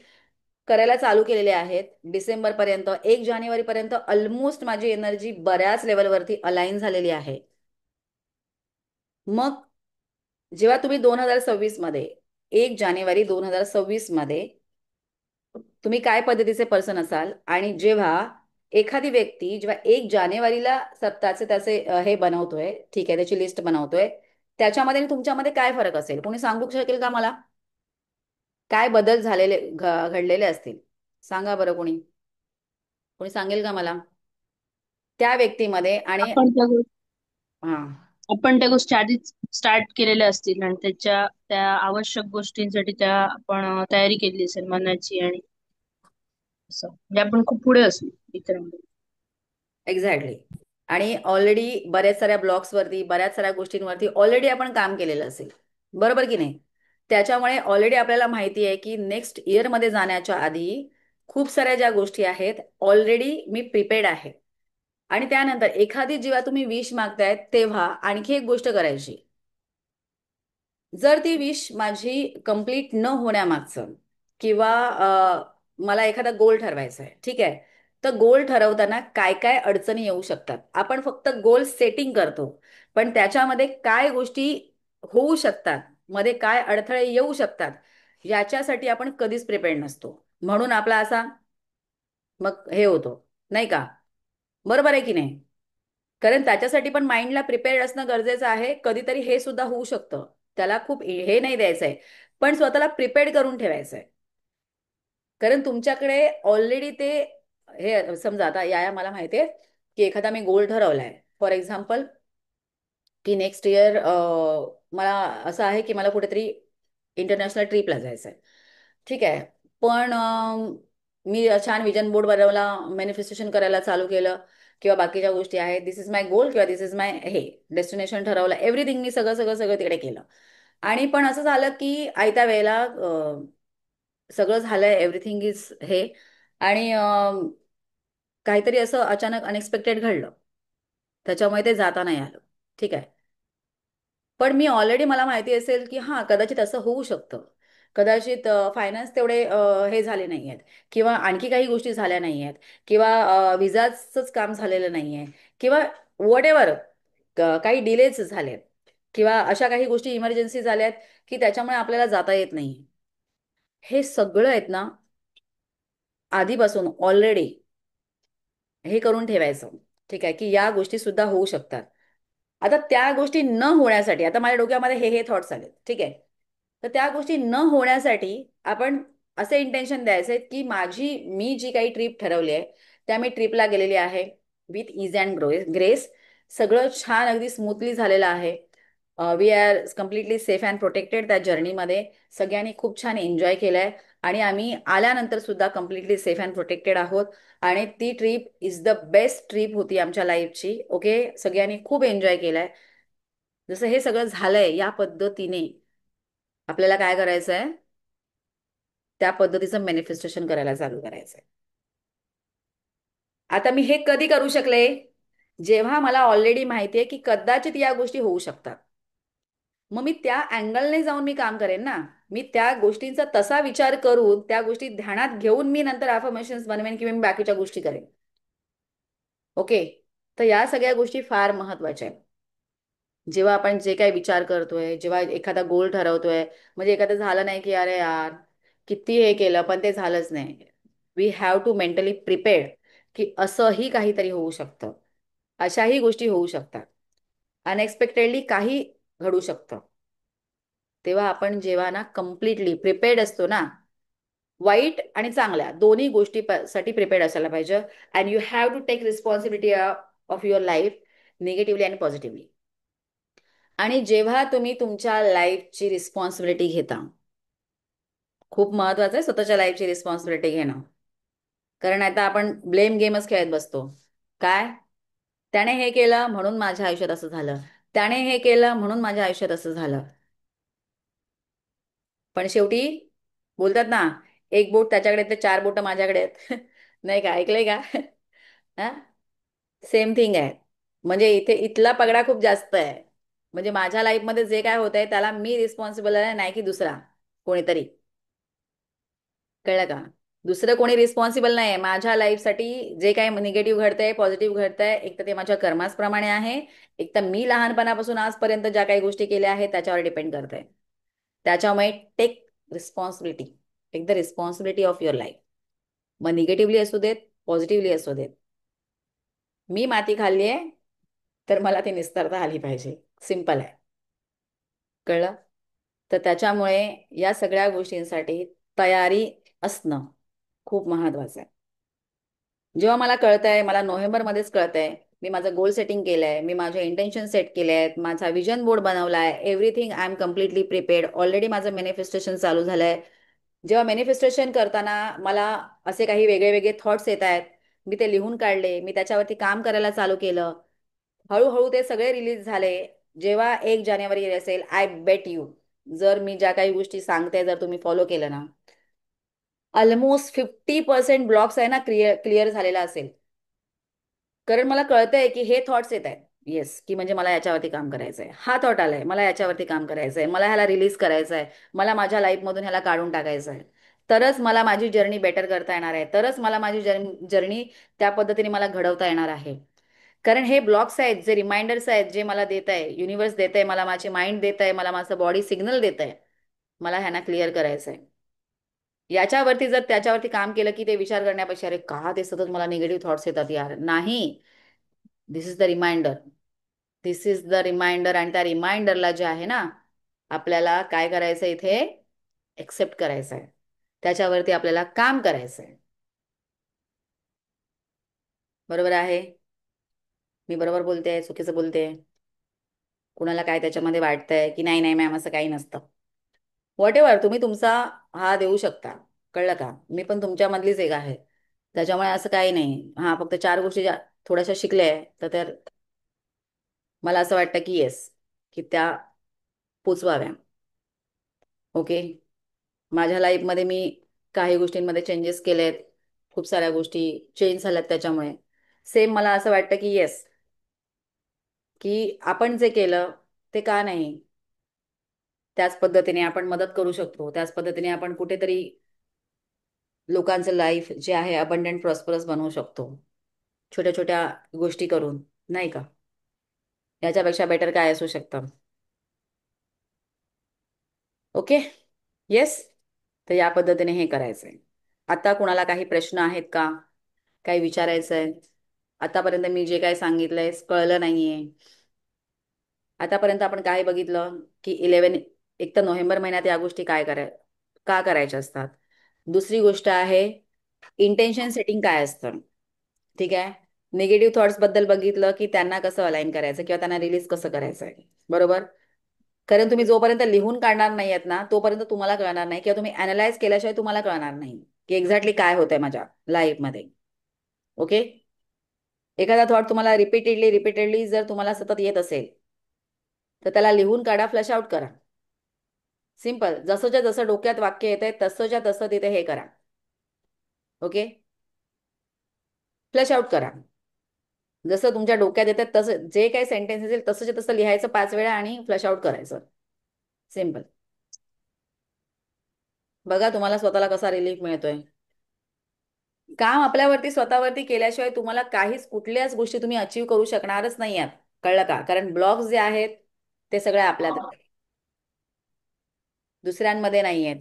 करायला चालू केलेल्या आहेत. डिसेंबरपर्यंत, 1 जानेवारीपर्यंत ऑलमोस्ट माझी एनर्जी बऱ्याच लेवलवरती अलाइन झालेली आहे. मग जेव्हा तुम्ही 2026 मध्ये, 1 जानेवारी 2026 मध्ये तुम्ही काय पद्धतीचे पर्सन असाल, आणि जेव्हा एखादी व्यक्ती जेव्हा 1 जानेवारीला स्वतःचे त्याचे हे बनवतोय, ठीक आहे, त्याची लिस्ट बनवतोय, त्याच्यामध्ये आणि तुमच्यामध्ये काय फरक असेल, कोणी सांगू शकेल का मला? काय बदल घडलेले असतील? सांगा बरं, कोणी कोणी सांगेल का मला त्या व्यक्तीमध्ये आणि आपण त्या गोष्टी हा. आपण त्या गोष्टी आधीच स्टार्ट केलेल्या असतील आणि त्या आवश्यक गोष्टींसाठी आपण तयारी केली असेल मनाची आणि असं म्हणजे आपण खूप पुढे असू इतरांमध्ये. एक्झॅक्टली. आणि ऑलरेडी बऱ्याच साऱ्या ब्लॉग्सवरती बऱ्याच साऱ्या गोष्टींवरती ऑलरेडी आपण काम केलेलं असेल. बरोबर की नाही? त्याच्यामुळे ऑलरेडी आपल्याला माहिती आहे की नेक्स्ट इयरमध्ये जाण्याच्या आधी खूप साऱ्या ज्या गोष्टी आहेत ऑलरेडी मी प्रिपेअर्ड आहे. आणि त्यानंतर एखादी जेव्हा तुम्ही विश मागताय तेव्हा आणखी एक गोष्ट करायची. जर ती विश माझी कंप्लीट न होण्यामागचं किंवा मला एखादा गोल ठरवायचा आहे, ठीक आहे, तर गोल ठरवताना काय काय अडचणी येऊ शकतात. आपण फक्त गोल सेटिंग करतो, पण त्याच्यामध्ये काय गोष्टी होऊ शकतात, मध्ये काय अडथळे येऊ शकतात, याच्यासाठी आपण कधीच प्रिपेअर्ड नसतो. म्हणून आपला असा मग हे होतो, नाही का? बरोबर आहे की नाही? कारण त्याच्यासाठी पण माइंडला प्रिपेअर्ड असणं गरजेचं आहे. कधीतरी हे सुद्धा होऊ शकतं. त्याला खूप हे नाही द्यायचंय, पण स्वतःला प्रिपेअर्ड करून ठेवायचंय. कारण तुमच्याकडे ऑलरेडी ते हे समजा आता या मला माहिती आहे की एखादा मी गोल ठरवलाय फॉर एक्झाम्पल की नेक्स्ट इयर मला असं आहे की मला कुठेतरी इंटरनॅशनल ट्रिपला जायचं आहे. ठीक आहे. पण मी छान विजन बोर्ड बनवला, मॅनिफेस्टेशन करायला चालू केलं किंवा बाकीच्या गोष्टी आहेत, दिस इज माय गोल किंवा दिस इज माय हे डेस्टिनेशन ठरवलं, एव्हरीथिंग मी सगळं सगळं सगळं तिकडे केलं. आणि पण असं झालं की आयत्या वेळेला सगळं झालंय, एव्हरीथिंग इज हे, आणि काहीतरी असं अचानक अनएक्सपेक्टेड घडलं, त्याच्यामुळे ते जाता नाही आलं. ठीक आहे. पण मी ऑलरेडी मला माहिती असेल की हां कदाचित असं होऊ शकतं. कदाचित फायनान्स तेवढे हे झाले नाही आहेत किंवा आणखी काही गोष्टी झाल्या नाही आहेत किंवा विजाचंच काम झालेलं नाही आहे किंवा वॉट एव्हर, काही डिलेज झालेत किंवा अशा काही गोष्टी इमर्जन्सी झाल्यात की त्याच्यामुळे आपल्याला जाता येत नाही. हे सगळं आहेत ना, आधीपासून ऑलरेडी हे करून ठेवायचं. ठीक आहे, की या गोष्टी सुद्धा होऊ शकतात. आता त्या गोष्टी न होण्यासाठी आता माझ्या डोक्यामध्ये हे थॉट्स आले, ठीक आहे, तर त्या गोष्टी न होण्यासाठी आपण असे इंटेन्शन द्यायचे की मी जी काही ट्रिप ठरवली आहे त्या मी ट्रिपला गेलेली आहे विथ इज अँड ग्रेस. सगळं छान अगदी स्मूथली झालेलं आहे. We are completely safe and protected त्या जर्नीमध्ये. सगळ्यांनी खूप छान एन्जॉय केलाय आणि आम्ही आल्यानंतर सुद्धा कम्प्लिटली सेफ अँड प्रोटेक्टेड आहोत. आणि ती trip is the best trip होती आमच्या लाईफची. ओके, सगळ्यांनी खूप एन्जॉय केलाय. जसं हे सगळं झालंय या पद्धतीने आपल्याला काय करायचंय, त्या पद्धतीचं मॅनिफेस्टेशन करायला चालू करायचंय. आता मी हे कधी करू शकले, जेव्हा मला ऑलरेडी माहिती आहे की कदाचित या गोष्टी होऊ शकतात. मग मी त्या अँगलने जाऊन मी काम करेन ना. मी त्या गोष्टींचा तसा विचार करून त्या गोष्टी ध्यानात घेऊन मी नंतर अफर्मेशन्स बनवेन किंवा मी बाकीच्या गोष्टी करेन. ओके, तर या सगळ्या गोष्टी फार महत्वाच्या आहेत. जेव्हा आपण जे काही विचार करतोय, जेव्हा एखादा गोल ठरवतोय, म्हणजे एखादं झालं नाही की अरे यार किती हे केलं पण ते झालंच नाही, we have to mentally prepared की असंही काहीतरी होऊ शकतं, अशाही गोष्टी होऊ शकतात, अनएक्सपेक्टेडली काही घडू शकतं. तेव्हा आपण जेव्हा ना कम्प्लिटली प्रिपेअर्ड असतो ना, वाईट आणि चांगल्या दोन्ही गोष्टी साठी प्रिपेअर्ड असायला पाहिजे. And you have to take responsibility of your life, negatively आणि पॉझिटिव्हली. आणि जेव्हा तुम्ही तुमच्या लाईफची रिस्पॉन्सिबिलिटी घेता, खूप महत्वाचं आहे स्वतःच्या लाईफची रिस्पॉन्सिबिलिटी घेणं. कारण आता आपण ब्लेम गेमच खेळत बसतो. काय, त्याने हे केलं म्हणून माझ्या आयुष्यात असं झालं, त्याने हे केलं म्हणून माझ्या आयुष्यात असं झालं. पण शेवटी बोलतात ना, एक बोट त्याच्याकडे ते चार बोट माझ्याकडे आहेत. नाही का, ऐकलंय का? हा, सेम थिंग आहे. म्हणजे इथे इथला पगडा खूप जास्त आहे. म्हणजे माझ्या लाईफमध्ये जे काय होत आहे त्याला मी रिस्पॉन्सिबल आहे, नाही की दुसरा कोणीतरी. कळलं का? दुसरं कोणी रिस्पॉन्सिबल नाही आहे माझ्या लाईफसाठी. जे काही निगेटिव्ह घडतंय पॉझिटिव्ह घडतंय, एक तर ते माझ्या कर्माप्रमाणे आहे, एक तर मी लहानपणापासून आजपर्यंत ज्या काही गोष्टी केल्या आहेत त्याच्यावर डिपेंड करतंय. त्याच्यामुळे take responsibility, take the responsibility of your life. मग निगेटिव्हली असू देत, पॉझिटिव्हली असू देत. मी माती खाल्ली आहे तर मला ती निस्तारता आली पाहिजे. सिंपल आहे. कळलं? तर त्याच्यामुळे या सगळ्या गोष्टींसाठी तयारी असणं खूप महत्वाचं आहे. जेव्हा मला कळतंय, मला नोव्हेंबरमध्येच कळतंय मी माझं गोल सेटिंग केलंय, मी माझे इंटेन्शन सेट केले आहेत, माझा विजन बोर्ड बनवलाय, everything I am completely prepared. Already माझं मॅनिफेस्टेशन चालू झालंय. जेव्हा मॅनिफेस्टेशन करताना मला असे काही वेगळे वेगळे थॉट्स येत आहेत, मी ते लिहून काढले, मी त्याच्यावरती काम करायला चालू केलं. हळूहळू ते सगळे रिलीज झाले. जेव्हा 1 जानेवारी असेल, आय बेट यू, जर मी ज्या काही गोष्टी सांगते जर तुम्ही फॉलो केलं ना, ऑलमोस्ट 50% ब्लॉक्स आहे ना क्लिअर क्लिअर झालेला असेल. कारण मला कळतंय की हे थॉट्स येत आहेत. येस, की म्हणजे मला याच्यावरती काम करायचंय, हा थॉट आलाय, मला याच्यावरती काम करायचंय, मला ह्याला रिलीज करायचंय, मला माझ्या लाईफमधून ह्याला काढून टाकायचं आहे. तरच मला माझी जर्नी बेटर करता येणार आहे, तरच मला माझी जर्नी त्या पद्धतीने मला घडवता येणार आहे. कारण हे ब्लॉक्स आहेत, जे रिमाइंडर्स आहेत, जे मला देत आहे युनिव्हर्स, देत आहे मला, माझे माइंड देत आहे मला, माझं बॉडी सिग्नल देत आहे. मला ह्यांना क्लिअर करायचं आहे. याच्यावरती जर त्याच्यावरती काम केलं की ते विचार करण्यापेक्षा, अरे का ते सतत मला निगेटिव्ह थॉट्स येतात यार, नाही. This is the reminder. This is the reminder. आणि त्या रिमाइंडरला जे आहे ना, आपल्याला काय करायचं इथे, एक्सेप्ट करायचं आहे. त्याच्यावरती आपल्याला काम करायचं आहे. बरोबर आहे? मी बरोबर बोलते, चुकीचं बोलते? कुणाला काय त्याच्यामध्ये वाटतंय की नाही नाही मॅम असं काही नसतं? व्हॉट एव्हर, तुम्ही तुमचा हा देऊ शकता. कळलं का? मी पण तुमच्यामधलीच एक आहे. त्याच्यामुळे असं काही नाही. हा, फक्त 4 गोष्टी ज्या थोड्याशा शिकल्या आहे, तर मला असं वाटतं की येस, की त्या पोचवाव्या. ओके. माझ्या लाईफमध्ये मी काही गोष्टींमध्ये चेंजेस केलेत. खूप साऱ्या गोष्टी चेंज झाल्यात त्याच्यामुळे. सेम मला असं वाटतं की येस, की आपण जे केलं ते का नाही, त्याच पद्धतीने आपण मदत करू शकतो. त्याच पद्धतीने आपण कुठेतरी लोकांचं लाईफ जे आहे अबंडंट प्रॉस्परस बनवू शकतो, छोट्या छोट्या गोष्टी करून. नाही का? याच्यापेक्षा बेटर काय असू शकतं? ओके. येस. तर या पद्धतीने हे करायचंय. आता कुणाला काही प्रश्न आहेत का? काही विचारायचं आहे? आतापर्यंत मी जे काय सांगितलंय कळलं नाहीये? आतापर्यंत आपण काय बघितलं की 11, एक तर नोव्हेंबर महिन्यात या गोष्टी का करायच्या असतात. दुसरी गोष्ट आहे, इंटेन्शन सेटिंग काय असतं. ठीक आहे. निगेटिव्ह थॉट्स बद्दल बघितलं की त्यांना कसं अलाइन करायचं किंवा त्यांना रिलीज कसं करायचं आहे. बरोबर. कारण तुम्ही जोपर्यंत लिहून काढणार नाही आहेत ना, तोपर्यंत तुम्हाला कळणार नाही, किंवा तुम्ही अनालाइज केल्याशिवाय तुम्हाला कळणार नाही की एक्झॅक्टली काय होतंय माझ्या लाईफमध्ये. ओके. एखादा थॉट तुम्हाला रिपीटेडली रिपीटेडली जर तुम्हाला सतत येत असेल, तर त्याला लिहून काढा, फ्लश आउट करा. सिम्पल. जसंच्या जसं डोक्यात वाक्य येत आहे तसंच्या तसं तिथे हे करा. ओके. फ्लश आउट करा. जसं तुमच्या डोक्यात येतात तसं जे काही सेंटेन्स असेल तसंच्या तसं लिहायचं 5 वेळा आणि फ्लश आउट करायचं. सिम्पल. बघा तुम्हाला स्वतःला कसा रिलीफ मिळतोय. काम आपल्यावरती स्वतःवरती केल्याशिवाय तुम्हाला काहीच, कुठल्याच गोष्टी तुम्ही अचीव करू शकणारच नाही आहात. कळलं का? कारण ब्लॉक्स जे आहेत ते सगळे आपल्यात आहेत, दुसऱ्यांमध्ये नाही आहेत.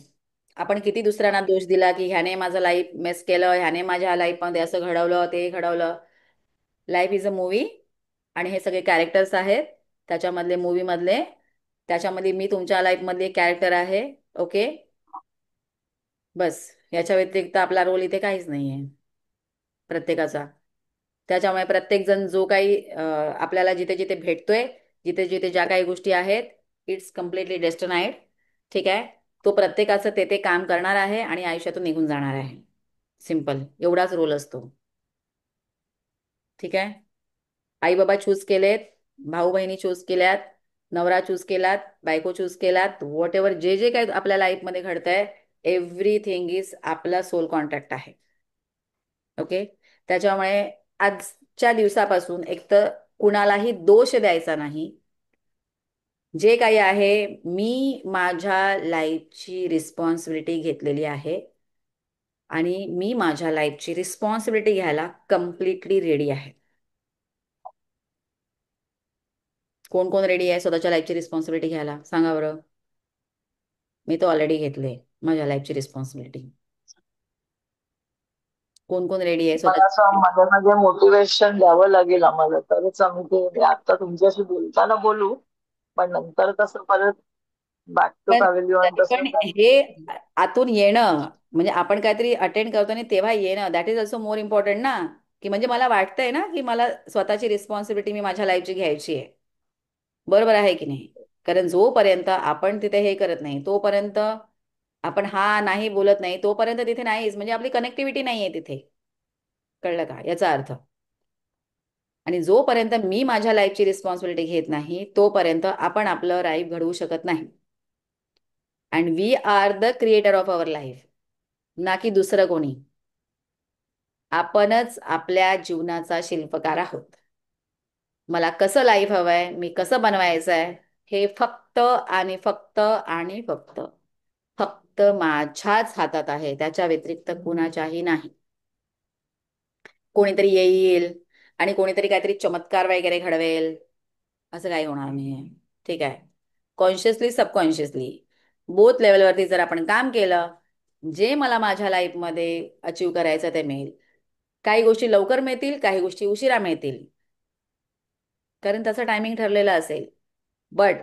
आपण किती दुसऱ्यांना दोष दिला की ह्याने माझं लाईफ मेस केलं, ह्याने माझ्या लाईफमध्ये असं घडवलं, ते घडवलं. Life is a movie. आणि हे सगळे कॅरेक्टर्स आहेत त्याच्यामधले, मूवी मधले. त्याच्यामध्ये मी तुमच्या लाईफमधले कॅरेक्टर आहे. ओके. बस. याच्या व्यतिरिक्त आपला रोल इथे काहीच नाहीये प्रत्येकाचा. त्याच्यामुळे प्रत्येक जण जो काही आपल्याला जिथे जिथे भेटतोय, जिथे जिथे ज्या काही गोष्टी आहेत, इट्स कम्प्लिटली डेस्टिनाइड. ठीक आहे. तो प्रत्येकाचं ते ते काम करणार आहे आणि आयुष्यातून निघून जाणार आहे. सिम्पल. एवढाच रोल असतो. ठीक आहे. आई बाबा चूज केलेत, भाऊ बहिणी चूज केल्यात, नवरा चूज केलात, बायको चूज केलात, व्हॉट एव्हर जे जे काही आपल्या लाईफमध्ये घडतंय, एव्हरीथिंग इज आपला सोल कॉन्ट्रॅक्ट आहे. ओके. त्याच्यामुळे आजच्या दिवसापासून एक तर कुणालाही दोष द्यायचा नाही. जे काही आहे, मी माझ्या लाईफची रिस्पॉन्सिबिलिटी घेतलेली आहे आणि मी माझ्या लाईफची रिस्पॉन्सिबिलिटी घ्यायला कम्प्लिटली रेडी आहे. कोण कोण रेडी आहे स्वतःच्या लाईफची रिस्पॉन्सिबिलिटी घ्यायला? सांगा बरं. मी तो ऑलरेडी घेतले माझ्या लाईफची रिस्पॉन्सिबिलिटी. कोण कोण रेडी आहे मला स्वतःच्या? असं मध्ये मध्ये मोटिवेशन द्यावं लागेल आम्हाला, तरच आम्ही ते, मी आता तुमच्याशी बोलताना बोलू, पण नंतर कसं परत बॅक टू पण पॅव्हिलियन तरी तसं पण काही. हे आतून येणं, म्हणजे आपण काहीतरी अटेंड करतो आणि तेव्हा येणं, that is also more important ना. की म्हणजे मला वाटतंय ना की मला स्वतःची रिस्पॉन्सिबिलिटी मी माझ्या लाईफची घ्यायची आहे. बरोबर आहे की नाही? कारण जोपर्यंत आपण तिथे हे करत नाही, तोपर्यंत आपण हा नाही बोलत नाही, तोपर्यंत तिथे नाहीच, म्हणजे आपली कनेक्टिव्हिटी नाही आहे तिथे. कळलं का याचा अर्थ? आणि जोपर्यंत मी माझ्या लाईफची रिस्पॉन्सिबिलिटी घेत नाही, तोपर्यंत आपण आपलं लाईफ घडवू शकत नाही. And we are the creator of our life, ना की दुसरं कोणी. आपणच आपल्या जीवनाचा शिल्पकार आहोत. मला कसं लाईफ हवंय, मी कसं बनवायचं आहे, हे फक्त आणि फक्त आणि फक्त फक्त माझ्याच हातात आहे, त्याच्या व्यतिरिक्त कुणाच्याही नाही. कोणीतरी येईल आणि कोणीतरी काहीतरी चमत्कार वगैरे घडवेल, असं काही होणार नाहीये. ठीक आहे? कॉन्शियसली सबकॉन्शियसली बोथ लेवलवरती जर आपण काम केलं, जे मला माझ्या लाईफमध्ये अचीव करायचं ते मिळेल. काही गोष्टी लवकर मिळतील, काही गोष्टी उशिरा मिळतील, कारण त्याचं टायमिंग ठरलेलं असेल. बट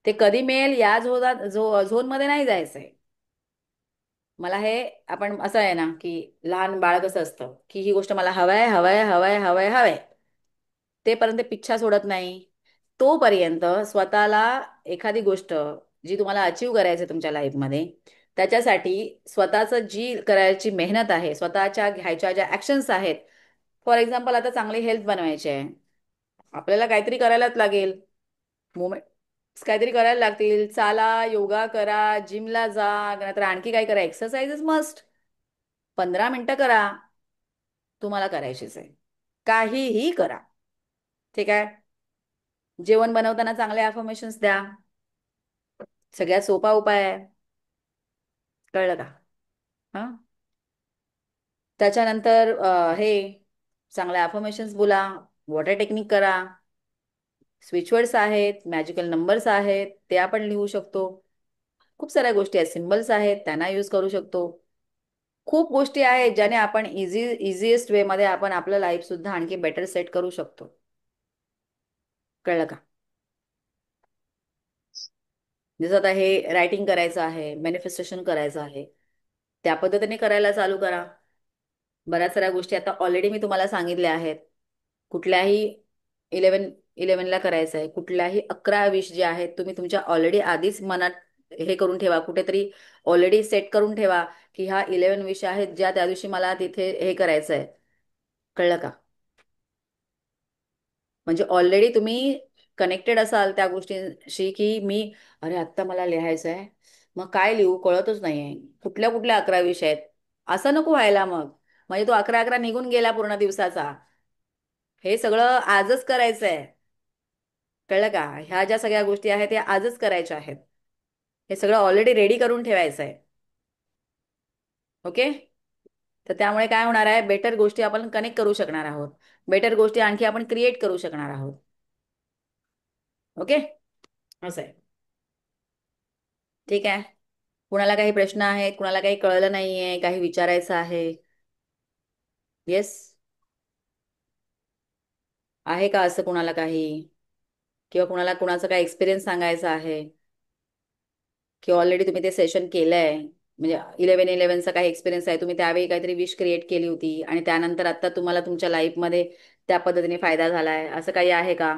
ते कधी मिळेल या झोनमध्ये नाही जायचंय. मला हे, आपण असं आहे ना की लहान बाळ कसं असतं की ही गोष्ट मला हवंय हवंय हवंय हवंय हवंय, तेपर्यंत पिच्छा सोडत नाही. तोपर्यंत स्वतःला एखादी गोष्ट जी तुम्हाला अचीव करायची आहे तुमच्या लाईफमध्ये, त्याच्यासाठी स्वतःचं जी करायची मेहनत आहे, स्वतःच्या घ्यायच्या ज्या ऍक्शन्स आहेत. फॉर एक्झाम्पल, आता चांगली हेल्थ बनवायची आहे, आपल्याला काहीतरी करायलाच लागेल. मुवमेंट काहीतरी करायला लागतील. चाला, योगा करा, जिमला जा, नाहीतर आणखी काय करा, एक्सरसाइज मस्ट. 15 मिनिटं करा, तुम्हाला करायचीच आहे. काहीही करा. ठीक आहे? जेवण बनवताना चांगले अफर्मेशन्स द्या. सगळ्यात सोपा उपाय आहे. कळलं का? हा. त्याच्यानंतर हे चांगले अफर्मेशन्स बोला, वॉटर टेक्निक करा, स्विचवर्ड्स आहेत, मॅजिकल नंबर्स आहेत, ते आपण लिहू शकतो. खूप साऱ्या गोष्टी आहेत, सिम्बल्स आहेत, त्यांना यूज करू शकतो. खूप गोष्टी आहेत ज्याने आपण इझिएस्ट वे मध्ये आपण आपलं लाईफ सुद्धा आणखी बेटर सेट करू शकतो. कळलं का? जसं आता हे रायटिंग करायचं आहे, मॅनिफेस्टेशन करायचं आहे, त्या पद्धतीने करायला चालू करा. बऱ्याच साऱ्या गोष्टी आता ऑलरेडी मी तुम्हाला सांगितल्या आहेत. कुठल्याही 11-11 करायचं आहे, कुठल्याही 11-20 जे आहेत, तुम्ही तुमच्या ऑलरेडी आधीच मनात हे करून ठेवा, कुठेतरी ऑलरेडी सेट करून ठेवा की ह्या 11 विश आहेत ज्या त्या दिवशी मला तिथे हे करायचं आहे. कळलं का? म्हणजे ऑलरेडी तुम्ही कनेक्टेड असाल त्या गोष्टींशी की मी, अरे आत्ता मला लिहायचं आहे, मग काय लिहू कळतच नाहीये, कुठल्या कुठल्या 11 विषय आहेत. असं नको व्हायला मग. म्हणजे तो 11-11 निघून गेला पूर्ण दिवसाचा. हे सगळं आजच करायचं आहे. कळलं का? ह्या ज्या सगळ्या गोष्टी आहेत त्या आजच करायच्या आहेत. हे सगळं ऑलरेडी रेडी करून ठेवायचं आहे. ओके? तर त्यामुळे काय होणार आहे, बेटर गोष्टी आपण कनेक्ट करू शकणार आहोत. बेटर गोष्टी आणखी आपण क्रिएट करू शकणार आहोत. ओके? असं आहे. ठीक आहे. कुणाला काही प्रश्न आहेत, कुणाला काही कळलं नाहीये, काही विचारायचं आहे? येस? आहे का असं कुणाला काही? किंवा कुणाला कुणाचा काही एक्सपिरियन्स सांगायचा आहे? की ऑलरेडी तुम्ही ते सेशन केलंय, म्हणजे 11-11चा काही एक्सपिरियन्स आहे, तुम्ही त्यावेळी काहीतरी विश क्रिएट केली होती आणि त्यानंतर आता तुम्हाला तुमच्या लाईफमध्ये त्या पद्धतीने फायदा झालाय, असं काही आहे का?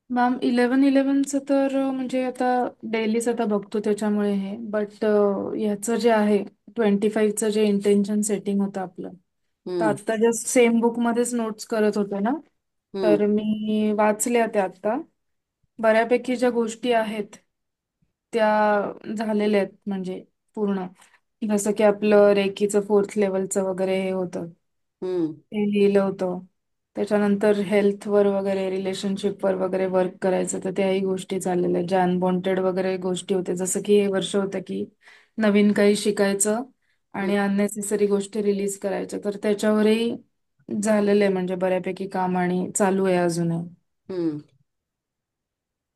मॅम 11-11चं तर म्हणजे आता डेलीच आता बघतो त्याच्यामुळे हे बट ह्याचं जे आहे 25चं जे इंटेन्शन सेटिंग होतं आपलं, तर हम्म. आता जस्ट सेम बुकमध्येच नोट्स करत होते ना, हम्म. तर मी वाचल्या त्या आता. बऱ्यापैकी ज्या गोष्टी आहेत त्या झालेल्या आहेत म्हणजे पूर्ण. जसं की आपलं रेकीचं 4th लेवलचं वगैरे हे होतं, हम्म. ते लिहिलं होतं. त्याच्यानंतर हेल्थवर वगैरे रिलेशनशिपवर वगैरे वर्क करायचं, तर त्याही गोष्टी चाललेल्या आहेत. ज्या अनवॉन्टेड वगैरे गोष्टी होते, जसं की हे वर्ष होतं की नवीन काही शिकायचं हम्म. आणि अननेसेसरी गोष्टी रिलीज करायच्या, तर त्याच्यावरही झालेलं आहे म्हणजे बऱ्यापैकी काम आणि चालू आहे अजूनही. हम्म.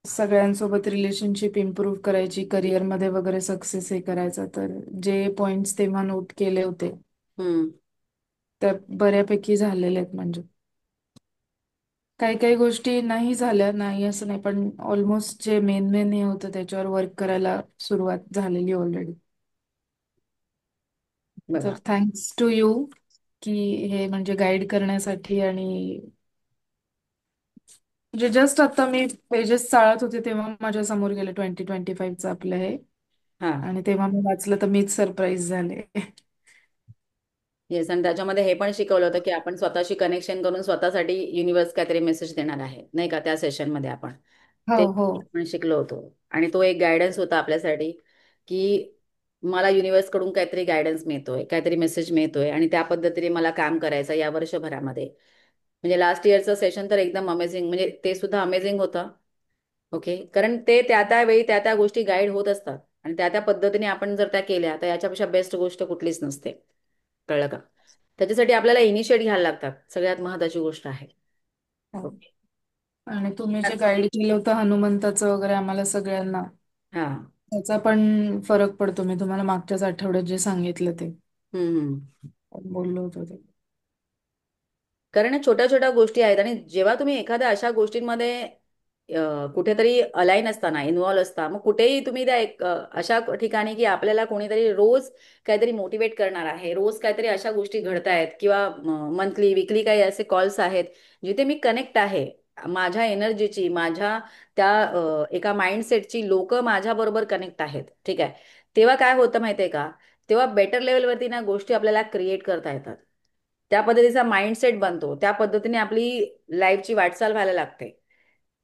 सगळ्यांसोबत रिलेशनशिप इम्प्रूव्ह करायची, करिअरमध्ये वगैरे सक्सेस हे करायचा, तर जे पॉइंट्स तेव्हा नोट केले होते हम्म. त्या बऱ्यापैकी झालेल्या आहेत म्हणजे. काही काही गोष्टी नाही झाल्या, नाही असं नाही, पण ऑलमोस्ट जे मेन मेन हे होतं त्याच्यावर वर्क करायला सुरुवात झालेली ऑलरेडी. तर बघा. थँक्स टू यू की हे म्हणजे गाईड करण्यासाठी. आणि म्हणजे जस्ट आता मी पेजेस चाळत होते तेव्हा माझ्या समोर गेले 2025चं आपलं हे. हा. आणि तेव्हा मी वाचलं तर मीच सरप्राईज झाले. येस, आणि त्याच्यामध्ये हे पण शिकवलं होतं की आपण स्वतःशी कनेक्शन करून स्वतःसाठी युनिवर्स काहीतरी मेसेज देणार आहे, नाही का, त्या सेशनमध्ये आपण हो ते हो. पण शिकलो होतो. आणि तो एक गायडन्स होता आपल्यासाठी की मला युनिवर्स कडून काहीतरी गायडन्स मिळतोय, काहीतरी मेसेज मिळतोय, आणि त्या पद्धतीने मला काम करायचं या वर्षभरामध्ये. म्हणजे लास्ट इयरचं सेशन तर एकदम अमेझिंग, म्हणजे ते सुद्धा अमेझिंग होतं. ओके, कारण ते त्या त्या वेळी त्या त्या गोष्टी गाईड होत असतात, आणि त्या त्या पद्धतीने आपण जर त्या केल्या तर याच्यापेक्षा बेस्ट गोष्ट कुठलीच नसते. कळलं का? त्याच्यासाठी आपल्याला इनिशिएट घ्यायला लागतात, सगळ्यात महत्वाची गोष्ट आहे. हो. ओके. आणि तुम्ही जे गाईड केलं होतं हनुमंताचं वगैरे आम्हाला सगळ्यांना, हा. त्याचा पण फरक पडतो. मी तुम्हाला मागच्याच आठवड्यात जे सांगितलं ते हम्म. बोललो होतो ते. कारण या छोट्या छोट्या गोष्टी आहेत, आणि जेव्हा तुम्ही एखाद्या अशा गोष्टींमध्ये कुठेतरी अलाईन असताना, इन्व्हॉल्व असता, मग कुठेही तुम्ही त्या अशा ठिकाणी की आपल्याला कोणीतरी रोज काहीतरी मोटिवेट करणार आहे, रोज काहीतरी अशा गोष्टी घडतायत, किंवा मंथली विकली काही असे कॉल्स आहेत जिथे मी कनेक्ट आहे, माझ्या एनर्जीची, माझ्या त्या एका माइंडसेटची लोक माझ्या बरोबर कनेक्ट आहेत, ठीक आहे, तेव्हा काय होतं माहितीये का? तेव्हा बेटर लेवलवरती ना गोष्टी आपल्याला क्रिएट करता येतात. त्या पद्धतीचा माइंडसेट बनतो, त्या पद्धतीने आपली लाईफची वाटचाल व्हायला लागते.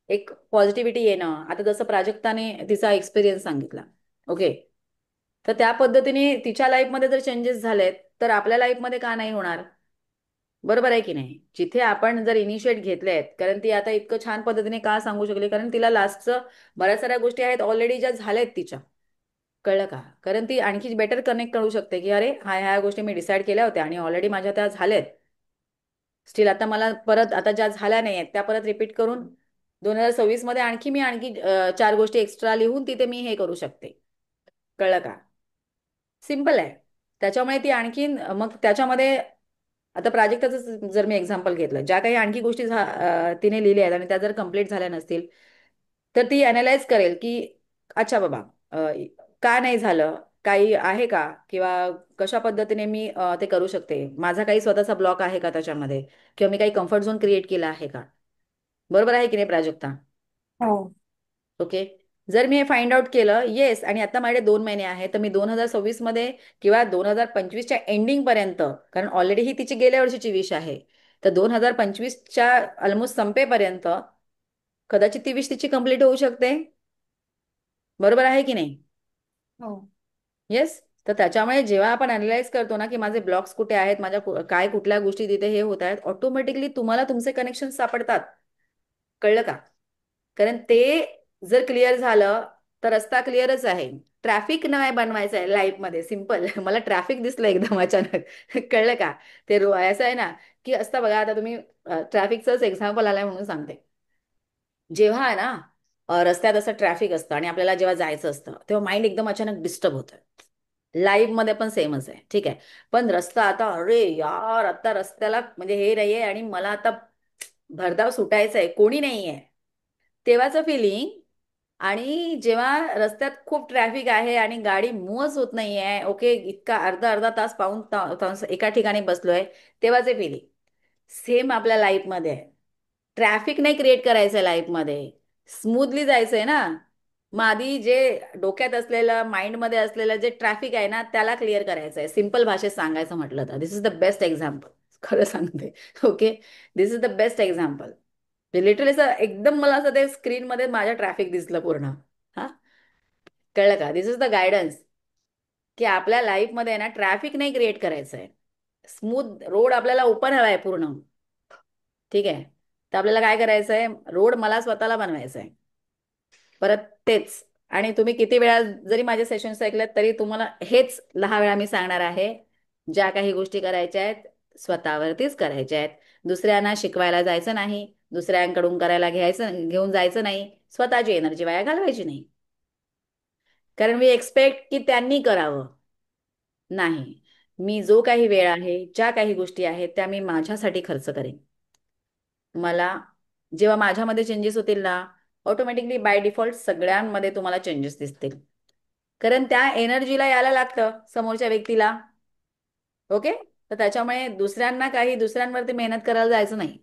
एक पॉझिटिव्हिटी येणं, आता जसं प्राजक्ताने तिचा एक्सपिरियन्स सांगितला. ओके. तर त्या पद्धतीने तिच्या लाईफमध्ये जर चेंजेस झालेत, तर आपल्या लाईफमध्ये का नाही होणार? बरोबर आहे की नाही? जिथे आपण जर इनिशिएट घेतले आहेत, कारण ती आता इतकं छान पद्धतीने का सांगू शकली, कारण तिला लास्टचं बऱ्याच साऱ्या गोष्टी आहेत ऑलरेडी ज्या झाल्यात तिच्या. कळलं का? कारण ती आणखी बेटर कनेक्ट करू शकते की अरे ह्या ह्या गोष्टी मी डिसाईड केल्या होत्या आणि ऑलरेडी माझ्या त्या झाल्यात. स्टील आता मला परत, आता ज्या झाल्या नाही आहेत त्या परत रिपीट करून 2026 मध्ये आणखी 4 गोष्टी एक्स्ट्रा लिहून तिथे मी हे करू शकते. कळलं का? सिम्पल आहे. त्याच्यामुळे ती आणखीन मग त्याच्यामध्ये, आता प्राजक्ताचं जर मी एक्झाम्पल घेतलं, ज्या काही आणखी गोष्टी तिने लिहिल्या आहेत आणि त्या जर कंप्लीट झाल्या नसतील, तर ती अनालाइज करेल की अच्छा बाबा, का नाही झालं, काही आहे का, किंवा कशा पद्धतीने मी ते करू शकते, माझा काही स्वतःचा ब्लॉक आहे का त्याच्यामध्ये, किंवा मी काही कम्फर्ट झोन क्रिएट केला आहे का. बरोबर आहे की नाही प्राजक्ता? हो ओके. जर मी हे फाइंड आउट केलं, येस, आणि आता माझे 2 महिने आहेत, तर मी 2026 मध्ये किंवा 2025च्या एंडिंग पर्यंत, कारण ऑलरेडी ही तिची गेल्या वर्षीची विश आहे, तर 2025च्या ऑलमोस्ट संपेपर्यंत कदाचित ती विश तिची कंप्लीट होऊ शकते. बरोबर आहे की नाही? हो येस. तर त्याच्यामुळे जेव्हा आपण अनलाइज करतो ना की माझे ब्लॉक्स कुठे आहेत, माझ्या काय कुठल्या गोष्टी तिथे हे होत आहेत, ऑटोमॅटिकली तुम्हाला तुमचे कनेक्शन सापडतात. कळलं का? कारण ते जर क्लिअर झालं तर रस्ता क्लिअरच आहे. ट्रॅफिक नाही बनवायचं आहे लाईफमध्ये, सिम्पल. मला ट्रॅफिक दिसलं एकदम अचानक. कळलं का? ते असं आहे ना की असतं बघा, आता तुम्ही ट्रॅफिकचंच एक्झाम्पल आलाय म्हणून सांगते. जेव्हा आहे ना रस्त्यात असं ट्रॅफिक असतं आणि आपल्याला जेव्हा जायचं असतं, तेव्हा माइंड एकदम अचानक डिस्टर्ब होतं. लाईव्ह मध्ये पण सेमच आहे, ठीक आहे. पण रस्ता आता, अरे यार, आता रस्त्याला म्हणजे हे नाहीये आणि मला आता भरधाव सुटायचं आहे, कोणी नाहीये, तेव्हाचं फिलिंग. आणि जेव्हा रस्त्यात खूप ट्रॅफिक आहे आणि गाडी मूवच होत नाहीये, ओके, इतका अर्धा अर्धा तास पाऊन तास एका ठिकाणी बसलोय, तेव्हाचे फिलिंग सेम आपल्या लाईफमध्ये आहे. ट्रॅफिक नाही क्रिएट करायचंय लाईफमध्ये, स्मूथली जायचंय ना. मग आधी जे डोक्यात असलेलं, माइंडमध्ये असलेलं जे ट्रॅफिक आहे ना, त्याला क्लिअर करायचं आहे. सिम्पल भाषेत सांगायचं म्हटलं तर दिस इज द बेस्ट एक्झाम्पल. खरं सांगते. Okay. This is the best example. Literally असं एकदम मला असं ते स्क्रीनमध्ये माझ्या ट्रॅफिक दिसलं पूर्ण. हा. कळलं का? दिस इज द गायडन्स की आपल्या लाईफमध्ये ना ट्रॅफिक नाही क्रिएट करायचं आहे. स्मूथ रोड आपल्याला ओपन हवाय पूर्ण. ठीक आहे. तर आपल्याला काय करायचं आहे, रोड मला स्वतःला बनवायचा आहे. परत तेच. आणि तुम्ही किती वेळा जरी माझे सेशन्स ऐकलेत तरी तुम्हाला हेच 10 वेळा मी सांगणार आहे. ज्या काही गोष्टी करायच्या आहेत स्वतःवरतीच करायच्या आहेत. दुसऱ्यांना शिकवायला जायचं नाही, दुसऱ्यांकडून करायला घेऊन जायचं नाही, स्वतःची एनर्जी वाया घालवायची नाही. कारण मी एक्सपेक्ट की त्यांनी करावं, नाही. मी जो काही वेळ आहे, ज्या काही गोष्टी आहेत त्या मी माझ्यासाठी खर्च करेन. मला जेव्हा माझ्यामध्ये चेंजेस होतील ना, ऑटोमॅटिकली बाय डिफॉल्ट सगळ्यांमध्ये तुम्हाला चेंजेस दिसतील. कारण त्या एनर्जीला यायला लागतं समोरच्या व्यक्तीला. ओके. तर त्याच्यामुळे दुसऱ्यांवरती मेहनत करायला जायचं नाही.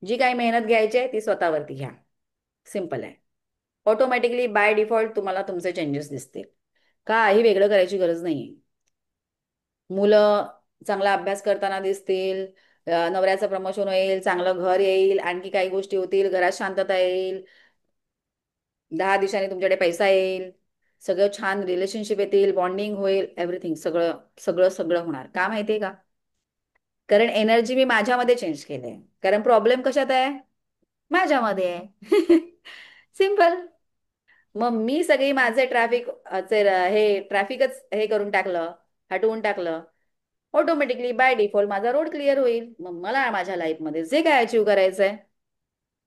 जी काही मेहनत घ्यायची आहे ती स्वतःवरती घ्या. सिम्पल आहे. ऑटोमॅटिकली बाय डिफॉल्ट तुम्हाला तुमचे चेंजेस दिसतील. काही वेगळं करायची गरज नाहीये. मुलं चांगला अभ्यास करताना दिसतील, नवऱ्याचं प्रमोशन होईल, चांगलं घर येईल, आणखी काही गोष्टी होतील, घरात शांतता येईल, 10 दिवसांनी तुमच्याकडे पैसा येईल, सगळं छान रिलेशनशिप येतील, बॉन्डिंग होईल, एव्हरीथिंग सगळं सगळं सगळं होणार. का माहितीये का? कारण एनर्जी मी माझ्यामध्ये चेंज केली. कारण प्रॉब्लेम कशात आहे? माझ्यामध्ये आहे. सिम्पल. मग मी सगळी माझे हे ट्रॅफिकच हे करून टाकलं, हटवून टाकलं. ऑटोमॅटिकली बाय डिफॉल्ट माझा रोड क्लिअर होईल. मग मला माझ्या लाईफमध्ये जे काय अचीव करायचंय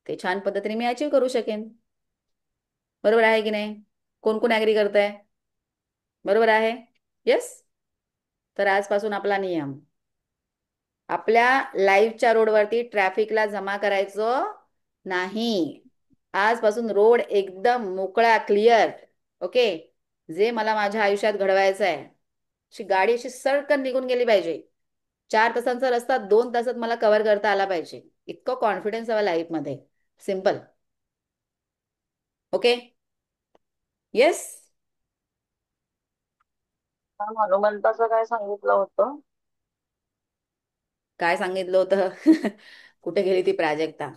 ते छान पद्धतीने मी अचीव करू शकेन. बरोबर आहे की नाही? कोण कोण ऍग्री करताय? बरोबर आहे? येस. तर आजपासून आपला नियम, आपल्या लाईफच्या रोडवरती ट्रॅफिकला जमा करायचं नाही. आजपासून रोड एकदम मोकळा, क्लिअर. ओके. जे मला माझ्या आयुष्यात घडवायचं आहे, गाडी अशी सडकन निघून गेली पाहिजे. 4 तासांचा रस्ता 2 तासात मला कव्हर करता आला पाहिजे. इतकं कॉन्फिडन्स हवा लाईफमध्ये. सिम्पल. ओके. येस. मॅम हनुमंताचं काय सांगितलं होतं? काय सांगितलं होतं? कुठे गेली ती प्राजक्ता?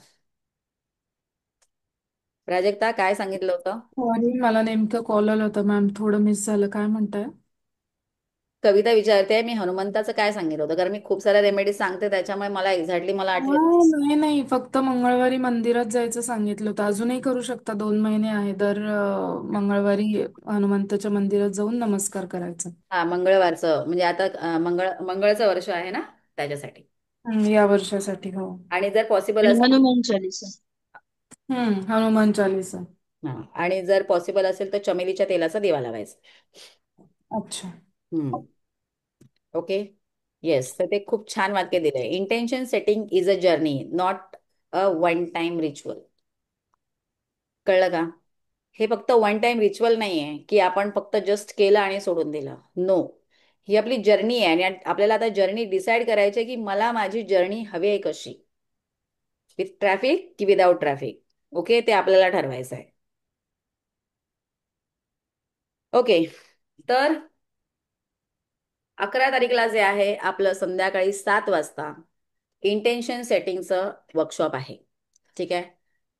प्राजक्ता काय सांगितलं होतं? सॉरी, मला नेमकं कॉल आला होता मॅम, थोडं मिस झालं. काय म्हणताय? कविता विचारते मी हनुमंताचं काय सांगितलं होतं, कारण मी खूप साऱ्या रेमेडीज सांगते त्याच्यामुळे मला एक्झॅक्टली मला आठवत नाही. नाही नाही, फक्त मंगळवारी मंदिरात जायचं सांगितलं होतं. अजूनही करू शकता, 2 महिने आहे. दर मंगळवारी हनुमंताच्या मंदिरात जाऊन नमस्कार करायचा. हा, मंगळवारचं म्हणजे आता मंगळचं वर्ष आहे ना, त्याच्यासाठी. या वर्षासाठी हो. आणि जर पॉसिबल आणि असेल, हनुमान चालीसा. हनुमान चालीसा. हा, आणि जर पॉसिबल असेल तर चमेलीच्या तेलाचा दिवा लावायचा. अच्छा. हम्म. ओके. येस. तर ते खूप छान वाक्य दिलंय. Intention setting is a journey, not a one time ritual. कळलं का? हे फक्त वन टाइम रिच्युअल नाहीये की आपण फक्त जस्ट केलं आणि सोडून दिलं. नो. ही आपली जर्नी आहे आणि आपल्याला आता जर्नी डिसाईड करायची आहे की मला माझी जर्नी हवी आहे कशी, विथ ट्रॅफिक की विदाउट ट्रॅफिक. ओके. ते आपल्याला ठरवायचं आहे. ओके. तर 11 तारीखला जे आहे आपलं संध्याकाळी 7 वाजता इंटेन्शन सेटिंगचं वर्कशॉप आहे. ठीक आहे.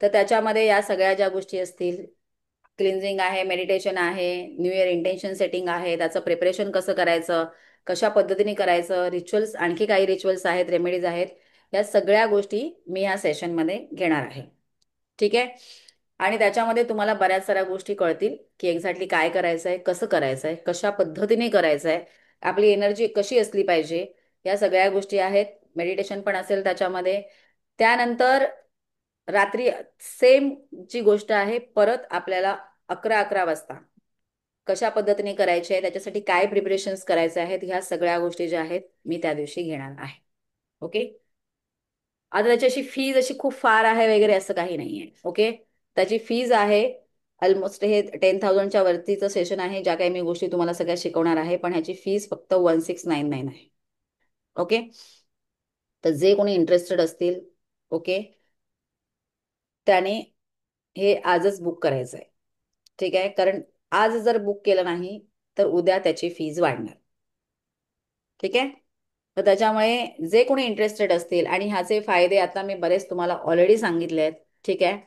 तर त्याच्यामध्ये या सगळ्या ज्या गोष्टी असतील, क्लिन्झिंग आहे, मेडिटेशन आहे, न्यू इयर इंटेन्शन सेटिंग आहे, त्याचं प्रिपरेशन कसं करायचं, कशा पद्धतीने करायचं, रिच्युअल्स, आणखी काही रिच्युअल्स आहेत, रेमेडीज आहेत, या सगळ्या गोष्टी मी या सेशनमध्ये घेणार आहे. ठीक आहे. आणि त्याच्यामध्ये तुम्हाला बऱ्याच साऱ्या गोष्टी कळतील की एक्झॅक्टली काय करायचं आहे, कसं करायचं आहे, कशा पद्धतीने करायचं आहे, आपली एनर्जी कशी असली पाहिजे, या सगळ्या गोष्टी आहेत. मेडिटेशन पण असेल त्याच्यामध्ये. त्यानंतर रात्री सेम जी गोष्ट आहे, परत आपल्याला 11-11 वाजता कशा पद्धतीने करायची आहे, त्याच्यासाठी काय प्रिपरेशन्स करायचे आहेत, ह्या सगळ्या गोष्टी ज्या आहेत मी त्या दिवशी घेणार आहे. ओके. आता त्याची अशी फीज अशी खूप फार आहे वगैरे असं काही नाहीये. ओके. त्याची फीज आहे ऑलमोस्ट, हे 10,000च्या वरतीचं सेशन आहे. ज्या काही मी गोष्टी तुम्हाला सगळ्या शिकवणार आहे, पण ह्याची फीज फक्त 1699 आहे. ओके. तर जे कोणी इंटरेस्टेड असतील, ओके, त्याने हे आजच बुक करायचं आहे. ठीक आहे. कारण आज जर बुक केलं नाही तर उद्या त्याची फीज वाढणार. ठीक आहे. तर त्याच्यामुळे जे कोणी इंटरेस्टेड असतील, आणि ह्याचे फायदे आता मी बरेच तुम्हाला ऑलरेडी सांगितले आहेत. ठीक आहे.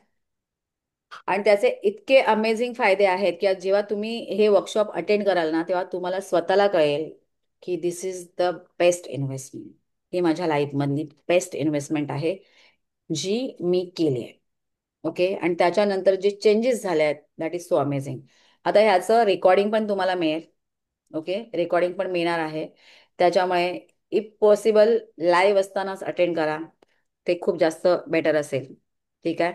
आणि त्याचे इतके अमेझिंग फायदे आहेत की आज जेव्हा तुम्ही हे वर्कशॉप अटेंड कराल ना, तेव्हा तुम्हाला स्वतःला कळेल की दिस इज द बेस्ट इन्व्हेस्टमेंट. ही माझ्या लाईफमधली बेस्ट इन्व्हेस्टमेंट आहे जी मी केली आहे. ओके. आणि त्याच्यानंतर जे चेंजेस झाले आहेत, दॅट इज सो अमेझिंग. आता ह्याचं रेकॉर्डिंग पण तुम्हाला मिळेल. ओके. रेकॉर्डिंग पण मिळणार आहे. त्याच्यामुळे इफ पॉसिबल लाईव्ह असतानाच अटेंड करा, ते खूप जास्त बेटर असेल. ठीक आहे.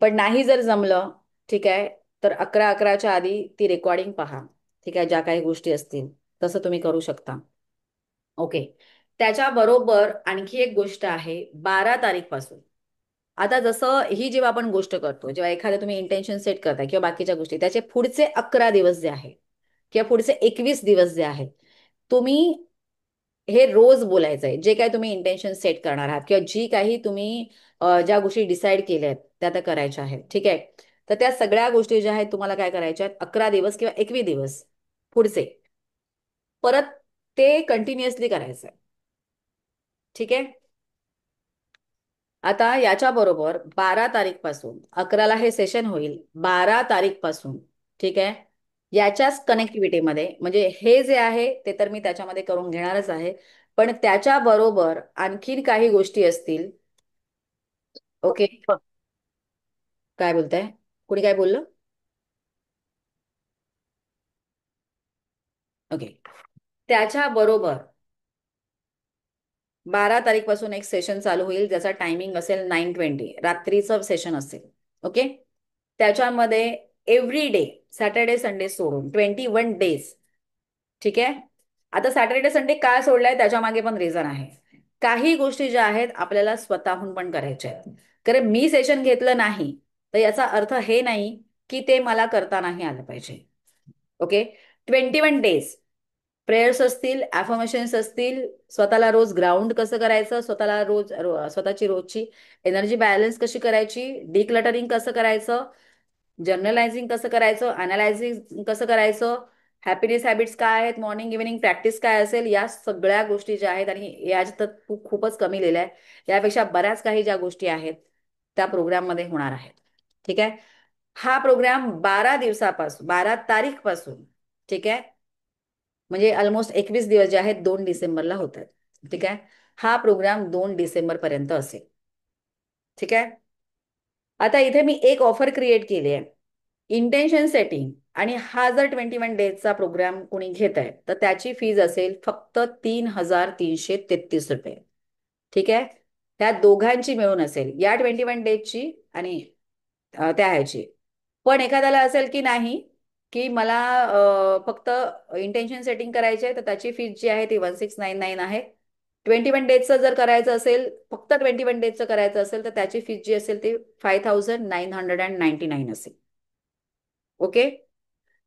पण नाही जर जमलं, ठीक आहे, तर 11-11च्या आधी ती रेकॉर्डिंग पहा. ठीक आहे. ज्या काही गोष्टी असतील तसं तुम्ही करू शकता. ओके. त्याच्याबरोबर आणखी एक गोष्ट आहे, 12 तारीख पासून. आता जसं ही जेव्हा आपण गोष्ट करतो, जेव्हा एखादं तुम्ही इंटेन्शन सेट करताय किंवा बाकीच्या गोष्टी, त्याचे पुढचे 11 दिवस जे आहेत किंवा पुढचे 21 दिवस जे आहेत, तुम्ही हे रोज बोलायचं आहे. जे काही तुम्ही इंटेन्शन सेट करणार आहात किंवा जी काही तुम्ही ज्या गोष्टी डिसाईड केल्या आहेत त्या त्या करायच्या आहेत. ठीक आहे. तर त्या सगळ्या गोष्टी ज्या आहेत तुम्हाला काय करायच्या आहेत, 11 दिवस किंवा 21 दिवस पुढचे परत ते कंटिन्युअसली करायचं आहे. ठीक आहे. आता याच्या बरोबर 12 तारीख पासून 11ला हे सेशन होईल. 12 तारीख पासून ठीक आहे, याच्याच कनेक्टिव्हिटीमध्ये म्हणजे हे जे आहे ते तर मी त्याच्यामध्ये करून घेणारच आहे, पण त्याच्या बरोबर आणखीन काही गोष्टी असतील. ओके. काय बोलताय? कोणी काय बोललं? ओके. त्याच्या बरोबर 12 तारीख पासून एक सेशन चालू होईल ज्याचा टायमिंग असेल 9:20, रात्रीचं सेशन असेल. ओके. त्याच्यामध्ये एव्हरी डे, सॅटर्डे संडे सोडून 21 डेज. ठीक आहे. आता सॅटर्डे संडे का सोडलाय त्याच्या मागे पण रिझन आहे. काही गोष्टी ज्या आहेत आपल्याला स्वतःहून पण करायच्या आहेत. कारण मी सेशन घेतलं नाही तर याचा अर्थ हे नाही की ते मला करता नाही आलं पाहिजे. ओके. 21 डेज प्रेयर्स असतील, अफर्मेशन्स असतील, स्वतःला रोज ग्राउंड कसं करायचं, स्वतःला स्वतःची रोजची एनर्जी बॅलन्स कशी करायची, डिक्लटरिंग कसं करायचं, जर्नलायझिंग कसं करायचं, अनालायझिंग कसं करायचं, हॅपीनेस हॅबिट्स काय आहेत, मॉर्निंग इव्हिनिंग प्रॅक्टिस काय असेल, या सगळ्या गोष्टी ज्या आहेत आणि याच्यात तर खूपच कमी लिहिलं आहे. यापेक्षा बऱ्याच काही ज्या गोष्टी आहेत त्या प्रोग्राममध्ये होणार आहेत. ठीक आहे. हा प्रोग्राम 12 दिवसापासून 12 तारीख पासून ठीक आहे, म्हणजे ऑलमोस्ट 21 दिवस जे आहेत 2 डिसेंबरला होतात. ठीक आहे. हा प्रोग्राम 2 डिसेंबर पर्यंत असेल. ठीक आहे. आता इथे मी एक ऑफर क्रिएट केली आहे, इंटेन्शन सेटिंग. आणि हा जर 21 डेजचा प्रोग्राम कोणी घेत आहे तर त्याची फीज असेल फक्त 3,333 रुपये. ठीक आहे. त्या दोघांची मिळून असेल, या 21 डेजची आणि त्या ह्याची. पण एखाद्याला असेल की नाही की मला फक्त इंटेन्शन सेटिंग करायचे आहे तर त्याची फीज जी आहे ती 1699 आहे. 21 डेजचं जर करायचं असेल, फक्त 21 डेजचं करायचं असेल तर त्याची फीज जी असेल ती 5,999 असेल. ओके.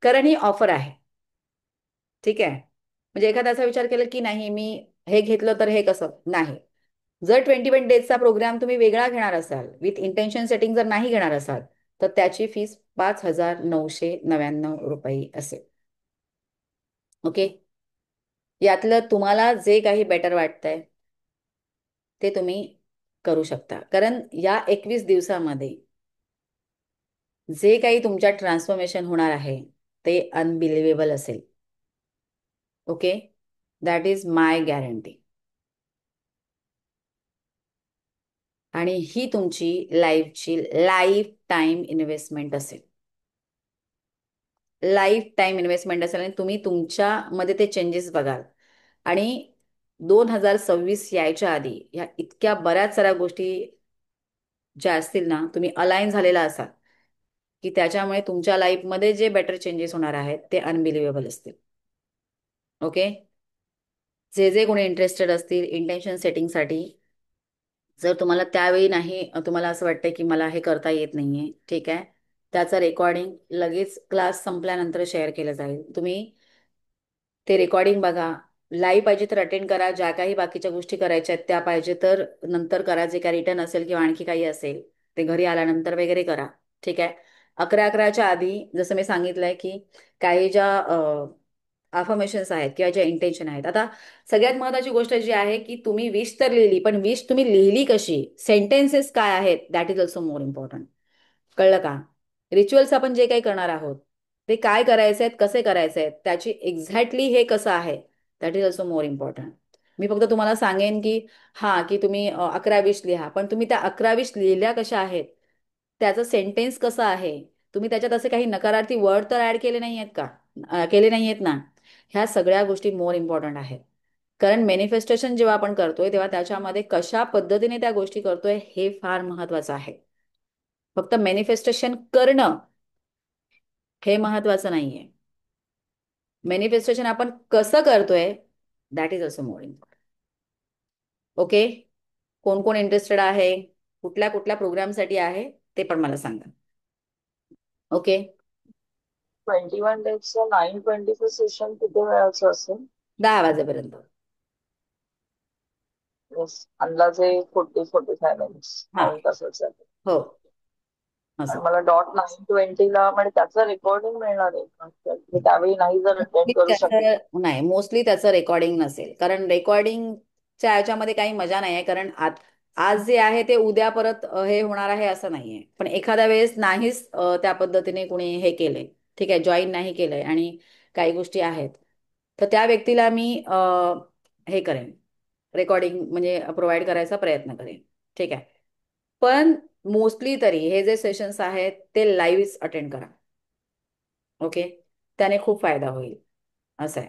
कारण ही ऑफर आहे. ठीक आहे. म्हणजे एखादा असा विचार केला की नाही मी हे घेतलं तर हे कसं नाही. जर 21 डेजचा प्रोग्राम तुम्ही वेगळा घेणार असाल, विथ इंटेन्शन सेटिंग जर नाही घेणार असाल तर त्याची फीस 5,999 रुपये असेल. ओके. यातलं तुम्हाला जे काही बेटर वाटतंय ते तुम्ही करू शकता. कारण या 21 दिवसामध्ये जे काही तुमच्यात ट्रान्सफॉर्मेशन होणार आहे ते अनबिलिव्हेबल असेल. Okay. That is my guarantee. आणि ही तुमची लाईफची लाईफ टाईम इन्व्हेस्टमेंट असेल. लाईफ टाईम इन्व्हेस्टमेंट असेल आणि तुम्ही तुमच्यामध्ये ते चेंजेस बघाल. आणि 2026 यायच्या आधी ह्या इतक्या बऱ्याच साऱ्या गोष्टी ज्या असतील ना, तुम्ही अलाईन झालेला असाल की त्याच्यामुळे तुमच्या लाईफमध्ये जे बेटर चेंजेस होणार आहेत ते अनबिलिव्हेबल असतील. ओके. जे जे कोणी इंटरेस्टेड असतील इंटेन्शन सेटिंगसाठी, जर तुम्हाला त्यावेळी नाही, तुम्हाला असं वाटतंय की मला हे करता येत नाहीये, ठीक आहे, त्याचं रेकॉर्डिंग लगेच क्लास संपल्यानंतर शेअर केलं जाईल. तुम्ही ते रेकॉर्डिंग बघा. लाईव्ह पाहिजे तर अटेंड करा, ज्या काही बाकीच्या गोष्टी करायच्या आहेत त्या पाहिजे तर नंतर करा, जे काही रिटर्न असेल किंवा आणखी काही असेल ते घरी आल्यानंतर वगैरे करा. ठीक आहे. 11:11च्या आधी जसं मी सांगितलंय की काही ज्या अफर्मेशन्स आहेत किंवा ज्या इंटेन्शन आहेत. आता सगळ्यात महत्वाची गोष्ट जी आहे की तुम्ही विश तर लिहिली, पण विश तुम्ही लिहिली कशी, सेंटेन्सेस काय आहेत, that is also more important. कळलं का? रिच्युअल्स आपण जे काही करणार आहोत ते काय करायचे आहेत, कसे करायचे आहेत, त्याची एक्झॅक्टली हे कसं आहे, that is also more important. मी फक्त तुम्हाला सांगेन की हा की तुम्ही 11 विश लिहा, पण तुम्ही त्या 11 विश लिहिल्या कशा आहेत, त्याचं सेंटेन्स कसं आहे, तुम्ही त्याच्यात असे काही नकारार्थी वर्ड तर ऍड केले नाही आहेत का, केले नाही आहेत ना. ह्या सगळ्या गोष्टी मोर इम्पॉर्टंट आहेत. कारण मॅनिफेस्टेशन जेव्हा आपण करतोय तेव्हा त्याच्यामध्ये कशा पद्धतीने त्या गोष्टी करतोय हे फार महत्वाचं आहे. फक्त मॅनिफेस्टेशन करणं हे महत्वाचं नाहीये. मॅनिफेस्टेशन आपण कसं करतोय that is also more important. Okay. कोण कोण इंटरेस्टेड आहे, कुठल्या कुठल्या प्रोग्रामसाठी आहे ते पण मला सांगा. ओके. 21 डेजचं 9:24 सेशन किती वेळाचं असेल? 10 वाजेपर्यंत. येस, अंदाजे 40-45 मिनिट्स हा. पाऊण तासाच आहे. हो, आणि असं. मला .9:20 म्हणजे त्याचं रेकॉर्डिंग मिळणार आहे का? तर मी त्यावेळी नाही जर अटेंड करू शकले. त्याचं नाही, मोस्टली त्याचं रेकॉर्डिंग नसेल, कारण रेकॉर्डिंगच्या याच्यामध्ये काही मजा नाही आहे, कारण आज जे आहे ते उद्या परत हे होणार आहे असं नाहीये. पण एखाद्या वेळेस नाहीच त्या पद्धतीने कोणी हे केलंय, ठीक आहे, जॉईन नाही केलंय आणि काही गोष्टी आहेत, तर त्या व्यक्तीला मी हे करेन, रेकॉर्डिंग म्हणजे प्रोव्हाइड करायचा प्रयत्न करेन. ठीक आहे. पण मोस्टली तरी हे जे सेशन्स आहेत ते लाईव्ह अटेंड करा. ओके. त्याने खूप फायदा होईल, असं आहे.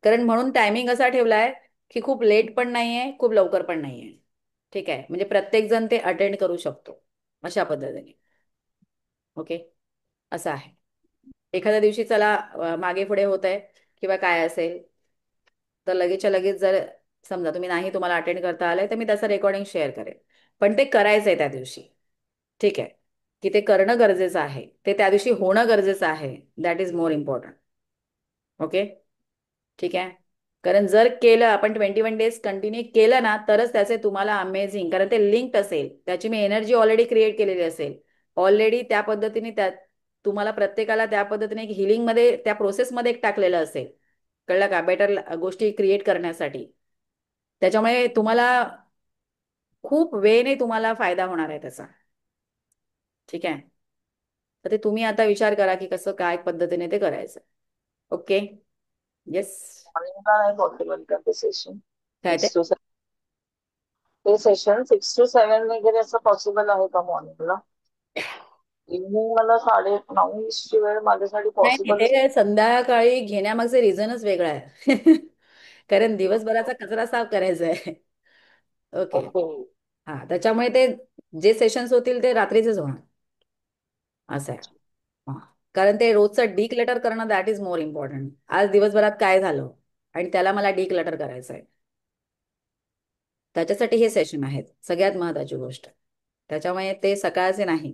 कारण म्हणून टायमिंग असा ठेवलाय की खूप लेट पण नाहीये, खूप लवकर पण नाहीये. ठीक आहे, म्हणजे प्रत्येक जण ते अटेंड करू शकतो अशा पद्धतीने. ओके. असं आहे. एखाद्या दिवशी चला मागे पुढे होत आहे किंवा काय असेल, तर लगेचच्या लगेच जर समजा तुम्हाला अटेंड करता आलंय, तर मी त्याचं रेकॉर्डिंग शेअर करेन. पण ते करायचंय त्या दिवशी. ठीक आहे. की ते करणं गरजेचं आहे, ते त्या दिवशी होणं गरजेचं आहे. That is more important. Okay. ठीक आहे. कारण जर केलं आपण 21 डेज कंटिन्यू केलं ना, तरच त्याचे तुम्हाला अमेझिंग, कारण ते लिंक्ड असेल, त्याची मी एनर्जी ऑलरेडी क्रिएट केलेली असेल. ऑलरेडी त्या पद्धतीने त्या तुम्हाला प्रत्येकाला त्या पद्धतीने एक हिलिंगमध्ये त्या प्रोसेसमध्ये एक टाकलेलं असेल. कळलं का? बेटर गोष्टी क्रिएट करण्यासाठी. त्याच्यामुळे तुम्हाला खूप वेळेने तुम्हाला फायदा होणार आहे त्याचा. ठीक आहे. तर ते तुम्ही आता विचार करा की कसं काय पद्धतीने ते करायचं. ओके. येस. मॉर्निंगला नाही पॉसिबल का ते सेशन? काय ते? 6 to 7 ते सेशन 6 to 7 वगैरे असं पॉसिबल आहे का मॉर्निंगला? इव्हनिंग मला 9:30ची वेळ माझ्यासाठी नाही नाही, पॉसिबलच ते संध्याकाळी घेण्यामागचे रिझनच वेगळं आहे. कारण दिवसभराचा कचरा साफ करायचा आहे. ओके. ओके. हा, त्याच्यामुळे ते जे सेशन्स होतील ते रात्रीचेच होणार, असं आहे. हा. कारण ते रोजचं डिक्लटर करणं दॅट इज मोर इम्पॉर्टंट. आज दिवसभरात काय झालं आणि त्याला मला डिक्लटर करायचं आहे. त्याच्यासाठी हे सेशन आहेत सगळ्यात महत्वाची गोष्ट. त्याच्यामुळे ते सकाळचे नाही,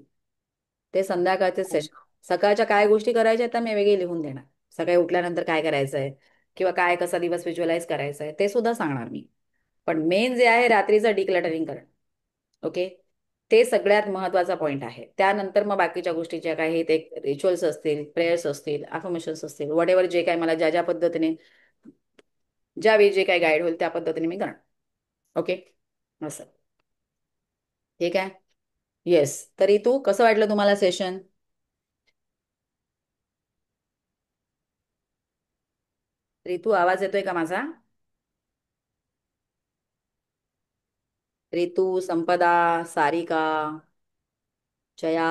ते संध्याकाळचे सेशन. सकाळच्या काय गोष्टी करायच्या त्या मी वेगळी लिहून देणार. सकाळी उठल्यानंतर काय करायचंय किंवा काय कसा दिवस व्हिज्युअलाइज करायचा आहे ते सुद्धा सांगणार मी. पण मेन जे आहे रात्रीचं डिक्लटरिंग करणं. ओके. ते सगळ्यात महत्वाचा पॉईंट आहे. त्यानंतर मग बाकीच्या गोष्टी ज्या काही ते रिच्युअल्स असतील, प्रेयर्स असतील, अफर्मेशन्स असतील, वॉट एव्हर जे काय मला ज्या ज्या पद्धतीने ज्यावेळी जे काही गाईड होईल त्या पद्धतीने मी करणार. ओके. असं. ठीक आहे. येस. तरी तू कसं वाटलं तुम्हाला सेशन? रितू, आवाज येतोय का माझा? रितू, संपदा, सारिका, जया.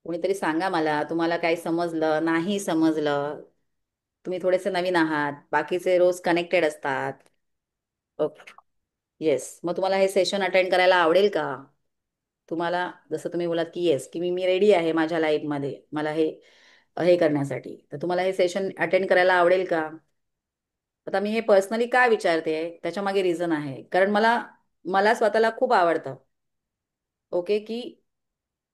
कोणीतरी सांगा मला, तुम्हाला काही समजलं नाही समजलं. तुम्ही थोडेसे नवीन आहात, बाकीचे रोज कनेक्टेड असतात. ओके. येस. मग तुम्हाला हे सेशन अटेंड करायला आवडेल का? तुम्हाला जसं तुम्ही बोलात की येस की मी मी रेडी आहे माझ्या लाईफमध्ये मला हे हे करण्यासाठी, तर तुम्हाला हे सेशन अटेंड करायला आवडेल का? आता मी हे पर्सनली काय विचारते त्याच्या मागे रिझन आहे, कारण मला मला स्वतःला खूप आवडतं. ओके. की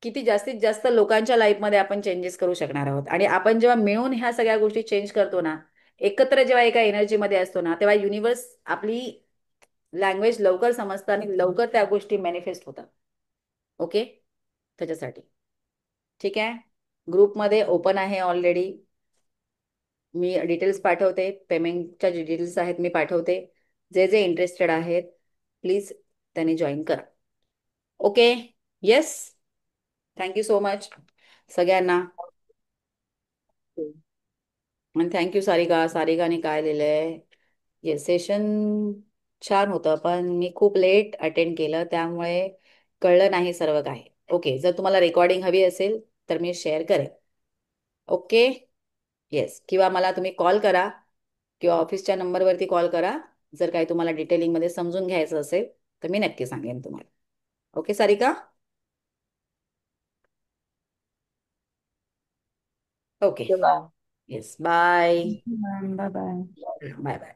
किती जास्तीत जास्त लोकांच्या लाईफमध्ये आपण चेंजेस करू शकणार आहोत, आणि आपण जेव्हा मिळून ह्या सगळ्या गोष्टी चेंज करतो ना, एकत्र जेव्हा एका एनर्जीमध्ये असतो ना, तेव्हा युनिवर्स आपली लँग्वेज लवकर समजतं आणि लवकर त्या गोष्टी मॅनिफेस्ट होतात. ओके. त्याच्यासाठी. ठीक आहे. ग्रुपमध्ये ओपन आहे ऑलरेडी. मी डिटेल्स पाठवते, पेमेंटच्या जे डिटेल्स आहेत मी पाठवते. जे जे इंटरेस्टेड आहेत प्लीज त्यांनी जॉईन करा. Okay. Yes. Thank you so much सगळ्यांना. आणि थँक्यू सारिका. सारिकाने काय दिलंय? येस, सेशन छान होतं, पण मी खूप लेट अटेंड केलं त्यामुळे कळलं नाही सर्व काही. ओके. जर तुम्हाला रेकॉर्डिंग हवी असेल तर मी शेअर करेन. ओके. येस. किंवा मला तुम्ही कॉल करा किंवा ऑफिसच्या नंबरवरती कॉल करा. जर काही तुम्हाला डिटेलिंगमध्ये समजून घ्यायचं असेल तर मी नक्की सांगेन तुम्हाला. Okay Sarika. Okay. Ma'am. Yes. Bye. Ma'am, bye bye. Bye bye.